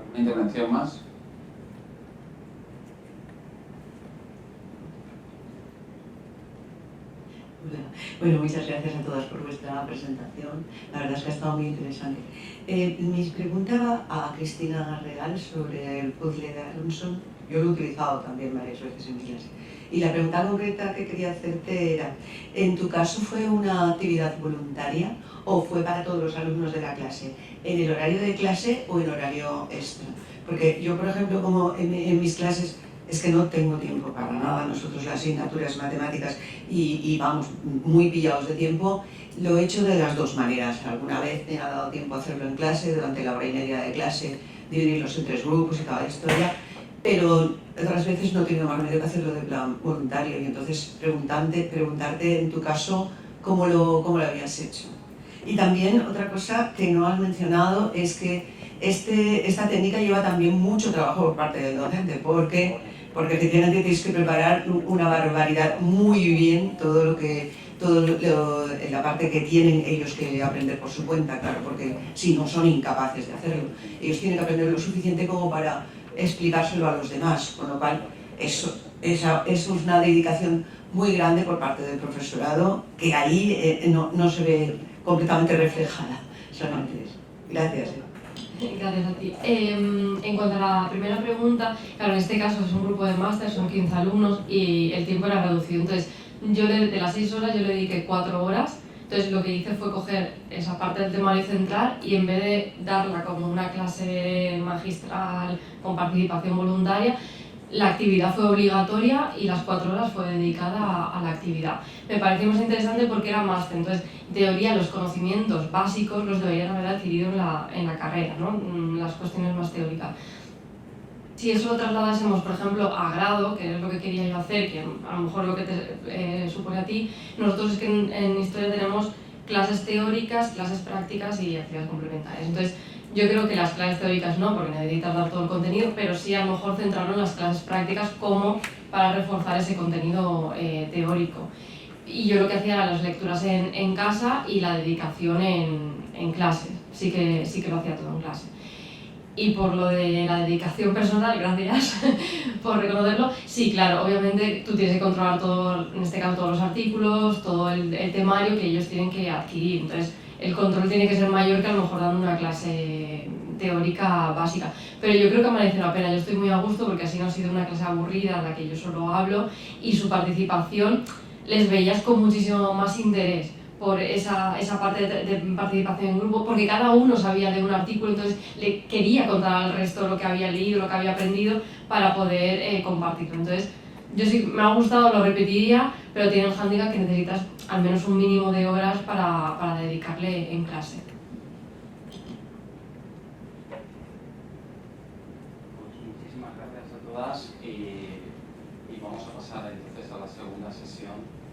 ¿Alguna intervención más? Bueno, muchas gracias a todas por vuestra presentación. La verdad es que ha estado muy interesante. Mi pregunta va a Cristina Real sobre el puzzle de Aronson. Yo lo he utilizado también varias veces en mi clase. Y la pregunta concreta que quería hacerte era, ¿en tu caso fue una actividad voluntaria o fue para todos los alumnos de la clase? ¿En el horario de clase o en horario extra? Porque yo, por ejemplo, como en mis clases es que no tengo tiempo para nada. Nosotros las asignaturas matemáticas y vamos muy pillados de tiempo, lo he hecho de las dos maneras. Alguna vez me ha dado tiempo a hacerlo en clase, durante la hora y media de clase, dividirlos en 3 grupos y toda la historia, pero otras veces no he tenido más remedio que hacerlo de plan voluntario y entonces preguntarte en tu caso cómo lo habías hecho. Y también otra cosa que no has mencionado es que esta técnica lleva también mucho trabajo por parte del docente, porque efectivamente tienes que preparar una barbaridad muy bien toda la parte que tienen ellos que aprender por su cuenta, claro, porque si no son incapaces de hacerlo. Ellos tienen que aprender lo suficiente como para explicárselo a los demás, con lo cual eso es una dedicación muy grande por parte del profesorado que ahí no se ve completamente reflejada, solamente eso. Gracias. Gracias a ti. En cuanto a la primera pregunta, claro, en este caso es un grupo de máster, son 15 alumnos y el tiempo era reducido. Entonces, yo de las 6 horas yo le dediqué 4 horas. Entonces, lo que hice fue coger esa parte del temario central y en vez de darla como una clase magistral con participación voluntaria, la actividad fue obligatoria y las 4 horas fue dedicada a la actividad. Me pareció más interesante porque era máster, entonces en teoría los conocimientos básicos los deberían haber adquirido en la carrera, ¿no? Las cuestiones más teóricas. Si eso lo trasladásemos, por ejemplo, a grado, que es lo que quería yo hacer, que a lo mejor lo que te supone a ti, nosotros es que en Historia tenemos clases teóricas, clases prácticas y actividades complementarias. Entonces, yo creo que las clases teóricas no, porque necesitas dar todo el contenido, pero sí a lo mejor centrarnos en las clases prácticas como para reforzar ese contenido teórico. Y yo lo que hacía era las lecturas en casa y la dedicación en clase, sí que lo hacía todo en clase. Y por lo de la dedicación personal, gracias por reconocerlo, sí, claro, obviamente tú tienes que controlar todo, en este caso todos los artículos, todo el temario que ellos tienen que adquirir. Entonces, el control tiene que ser mayor que a lo mejor dando una clase teórica básica. Pero yo creo que merece la pena, yo estoy muy a gusto porque así no ha sido una clase aburrida en la que yo solo hablo y su participación les veías con muchísimo más interés por esa parte de participación en grupo, porque cada uno sabía de un artículo, entonces le quería contar al resto lo que había leído, lo que había aprendido para poder compartirlo. Entonces, yo sí me ha gustado, lo repetiría, pero tiene el hándicap que necesitas al menos un mínimo de horas para dedicarle en clase. Pues muchísimas gracias a todas y vamos a pasar entonces a la segunda sesión.